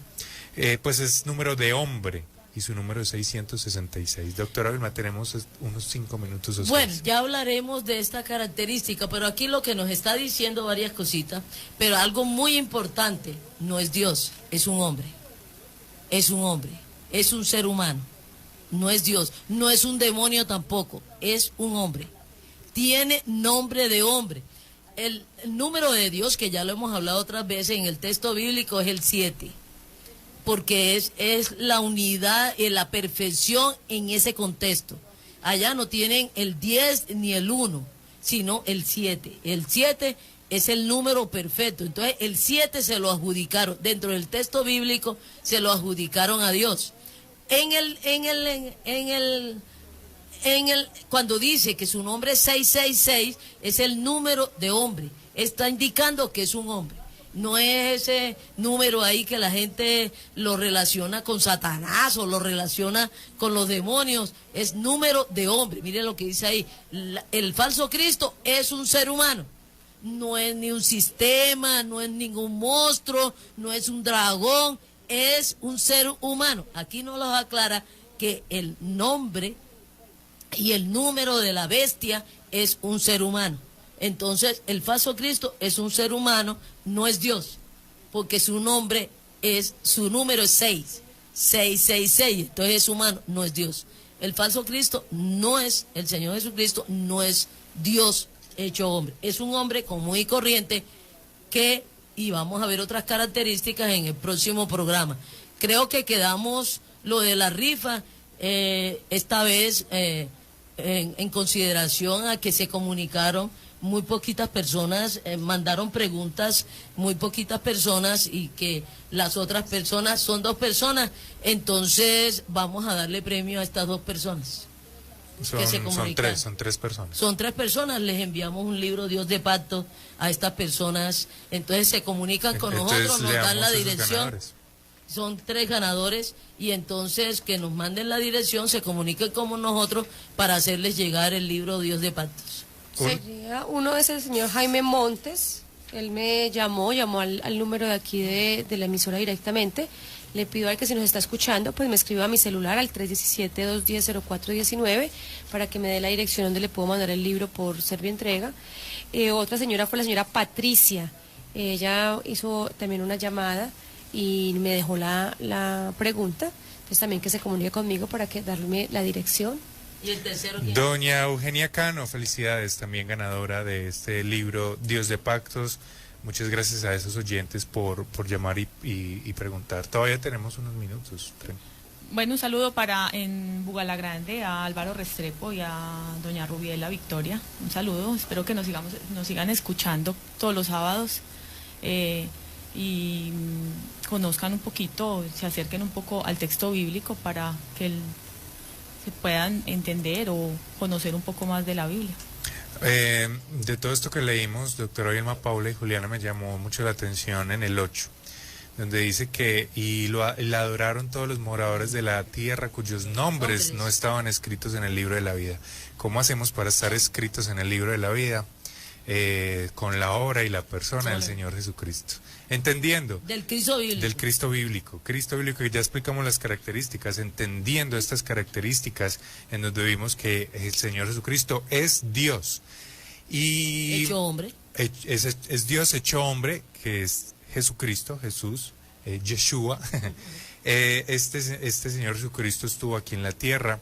Pues es número de hombre, y su número es 666. Doctora Vilma, tenemos unos 5 minutos o 6. Bueno, ya hablaremos de esta característica, pero aquí lo que nos está diciendo varias cositas, pero algo muy importante: no es Dios, es un hombre. Es un hombre, es un ser humano. No es Dios, no es un demonio tampoco, es un hombre. Tiene nombre de hombre. El número de Dios, que ya lo hemos hablado otras veces en el texto bíblico, es el 7. Porque es la unidad y la perfección en ese contexto. Allá no tienen el 10 ni el 1, sino el 7. El 7 es el número perfecto. Entonces el 7 se lo adjudicaron, dentro del texto bíblico se lo adjudicaron a Dios. Cuando dice que su nombre es 666, es el número de hombre. Está indicando que es un hombre. no es ese número ahí que la gente lo relaciona con Satanás o lo relaciona con los demonios, es número de hombre. Mire lo que dice ahí, el falso Cristo es un ser humano, no es ni un sistema, no es ningún monstruo, no es un dragón, es un ser humano. Aquí nos lo aclara que el nombre y el número de la bestia es un ser humano. Entonces, el falso Cristo es un ser humano, no es Dios, porque su número es 666, entonces es humano, no es Dios. El falso Cristo no es, el Señor Jesucristo no es Dios hecho hombre, es un hombre común y corriente que, y vamos a ver otras características en el próximo programa. Creo que quedamos lo de la rifa, esta vez en consideración a que se comunicaron muy poquitas personas, mandaron preguntas muy poquitas personas y que las otras personas son 2 personas, entonces vamos a darle premio a estas 2 personas. Son tres personas. Son 3 personas, les enviamos un libro Dios de Pacto a estas personas, entonces se comunican con nosotros, nos dan la dirección. Son 3 ganadores y entonces que nos manden la dirección, se comuniquen con nosotros para hacerles llegar el libro Dios de Pactos. Sería uno es el señor Jaime Montes, él me llamó al número de aquí de la emisora directamente. Le pido al que si nos está escuchando, pues me escriba a mi celular al 317-210-0419 para que me dé la dirección donde le puedo mandar el libro por Servientrega. Otra señora fue la señora Patricia, ella hizo también una llamada y me dejó la pregunta, pues también que se comunique conmigo para que darme la dirección. ¿Y el tercero quién? Doña Eugenia Cano, felicidades, también ganadora de este libro Dios de Pactos. Muchas gracias a esos oyentes por llamar y preguntar. Todavía tenemos unos minutos. Bueno, un saludo en Bugalagrande a Álvaro Restrepo y a doña Rubiela Victoria. Un saludo, espero que nos sigan escuchando todos los sábados y conozcan un poquito, se acerquen un poco al texto bíblico para que se puedan entender o conocer un poco más de la Biblia. De todo esto que leímos, doctora Vilma Paula y Juliana, me llamó mucho la atención en el 8, donde dice que la adoraron todos los moradores de la tierra cuyos nombres no estaban escritos en el libro de la vida. ¿Cómo hacemos para estar escritos en el libro de la vida? Con la obra y la persona del Señor Jesucristo, entendiendo del Cristo bíblico, Cristo bíblico, que ya explicamos las características, entendiendo estas características en donde vimos que el Señor Jesucristo es Dios y hecho hombre, es Dios hecho hombre, que es Jesucristo, Jesús, Yeshua. Este Señor Jesucristo estuvo aquí en la tierra.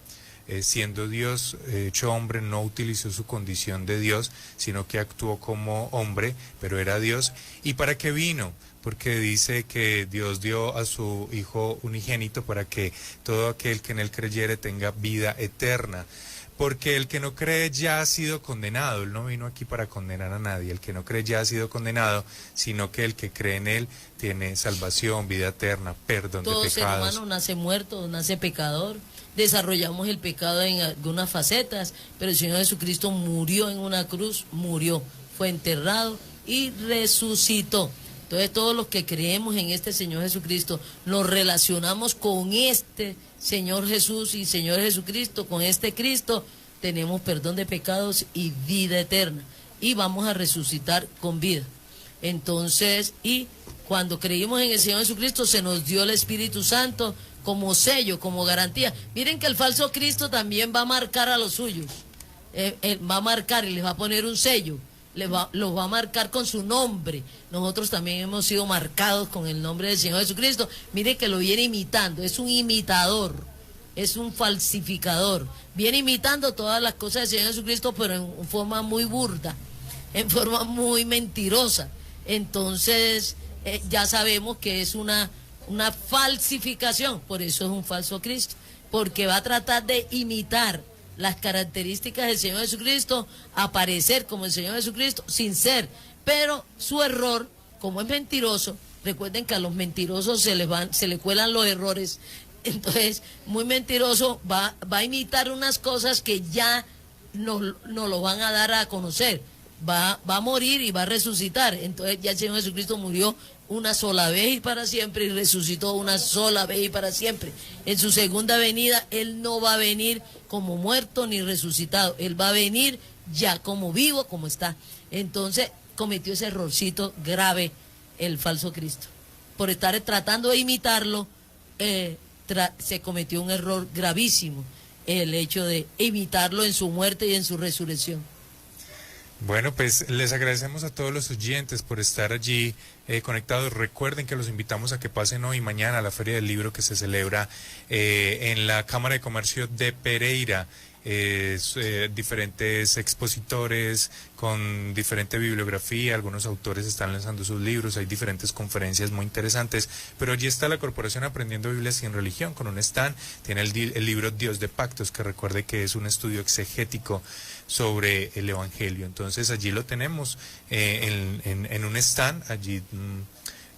Siendo Dios hecho hombre, no utilizó su condición de Dios, sino que actuó como hombre, pero era Dios. ¿Y para qué vino? Porque dice que Dios dio a su Hijo unigénito para que todo aquel que en él creyere tenga vida eterna. Porque el que no cree ya ha sido condenado. Él no vino aquí para condenar a nadie. El que no cree ya ha sido condenado, sino que el que cree en él tiene salvación, vida eterna, perdón de pecados. Todo ser humano nace muerto, nace pecador. Desarrollamos el pecado en algunas facetas, pero el Señor Jesucristo murió en una cruz, fue enterrado y resucitó. Entonces todos los que creemos en este Señor Jesucristo nos relacionamos con este Señor Jesús y Señor Jesucristo, con este Cristo, tenemos perdón de pecados y vida eterna y vamos a resucitar con vida. Entonces, y cuando creímos en el Señor Jesucristo se nos dio el Espíritu Santo como sello, como garantía. Miren que el falso Cristo también va a marcar a los suyos, va a marcar y les va a poner un sello, los va a marcar con su nombre. Nosotros también hemos sido marcados con el nombre del Señor Jesucristo. Miren que lo viene imitando, es un imitador, es un falsificador, viene imitando todas las cosas del Señor Jesucristo, pero en forma muy burda, en forma muy mentirosa. Entonces ya sabemos que es una falsificación, por eso es un falso Cristo, porque va a tratar de imitar las características del Señor Jesucristo, aparecer como el Señor Jesucristo sin ser, pero su error, como es mentiroso, recuerden que a los mentirosos se le cuelan los errores, entonces muy mentiroso va a imitar unas cosas que ya nos lo van a dar a conocer. va a morir y va a resucitar. Entonces ya el Señor Jesucristo murió una sola vez y para siempre y resucitó una sola vez y para siempre. En su segunda venida Él no va a venir como muerto ni resucitado, Él va a venir ya como vivo, como está. Entonces cometió ese errorcito grave el falso Cristo. Por estar tratando de imitarlo, se cometió un error gravísimo, el hecho de imitarlo en su muerte y en su resurrección. Bueno, pues les agradecemos a todos los oyentes por estar allí conectados. Recuerden que los invitamos a que pasen hoy y mañana a la Feria del Libro que se celebra en la Cámara de Comercio de Pereira. Diferentes expositores con diferente bibliografía, algunos autores están lanzando sus libros, hay diferentes conferencias muy interesantes, pero allí está la Corporación Aprendiendo Biblia sin Religión con un stand, tiene el libro Dios de Pactos, que recuerde que es un estudio exegético sobre el Evangelio. Entonces allí lo tenemos en un stand. Allí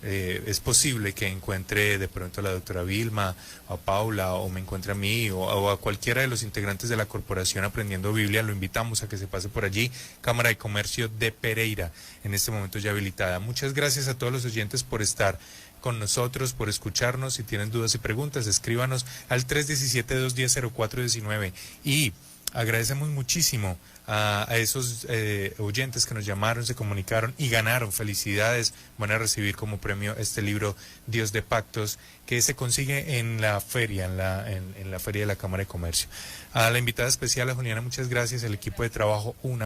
es posible que encuentre de pronto a la doctora Vilma, a Paula, o me encuentre a mí, o a cualquiera de los integrantes de la Corporación Aprendiendo Biblia. Lo invitamos a que se pase por allí. Cámara de Comercio de Pereira, en este momento ya habilitada. Muchas gracias a todos los oyentes por estar con nosotros, por escucharnos. Si tienen dudas y preguntas, escríbanos al 317-210-0419. Y agradecemos muchísimo a esos oyentes que nos llamaron, se comunicaron y ganaron. Felicidades, van a recibir como premio este libro Dios de Pactos, que se consigue en la feria, en la feria de la Cámara de Comercio. A la invitada especial, a Juliana, muchas gracias. El equipo de trabajo, una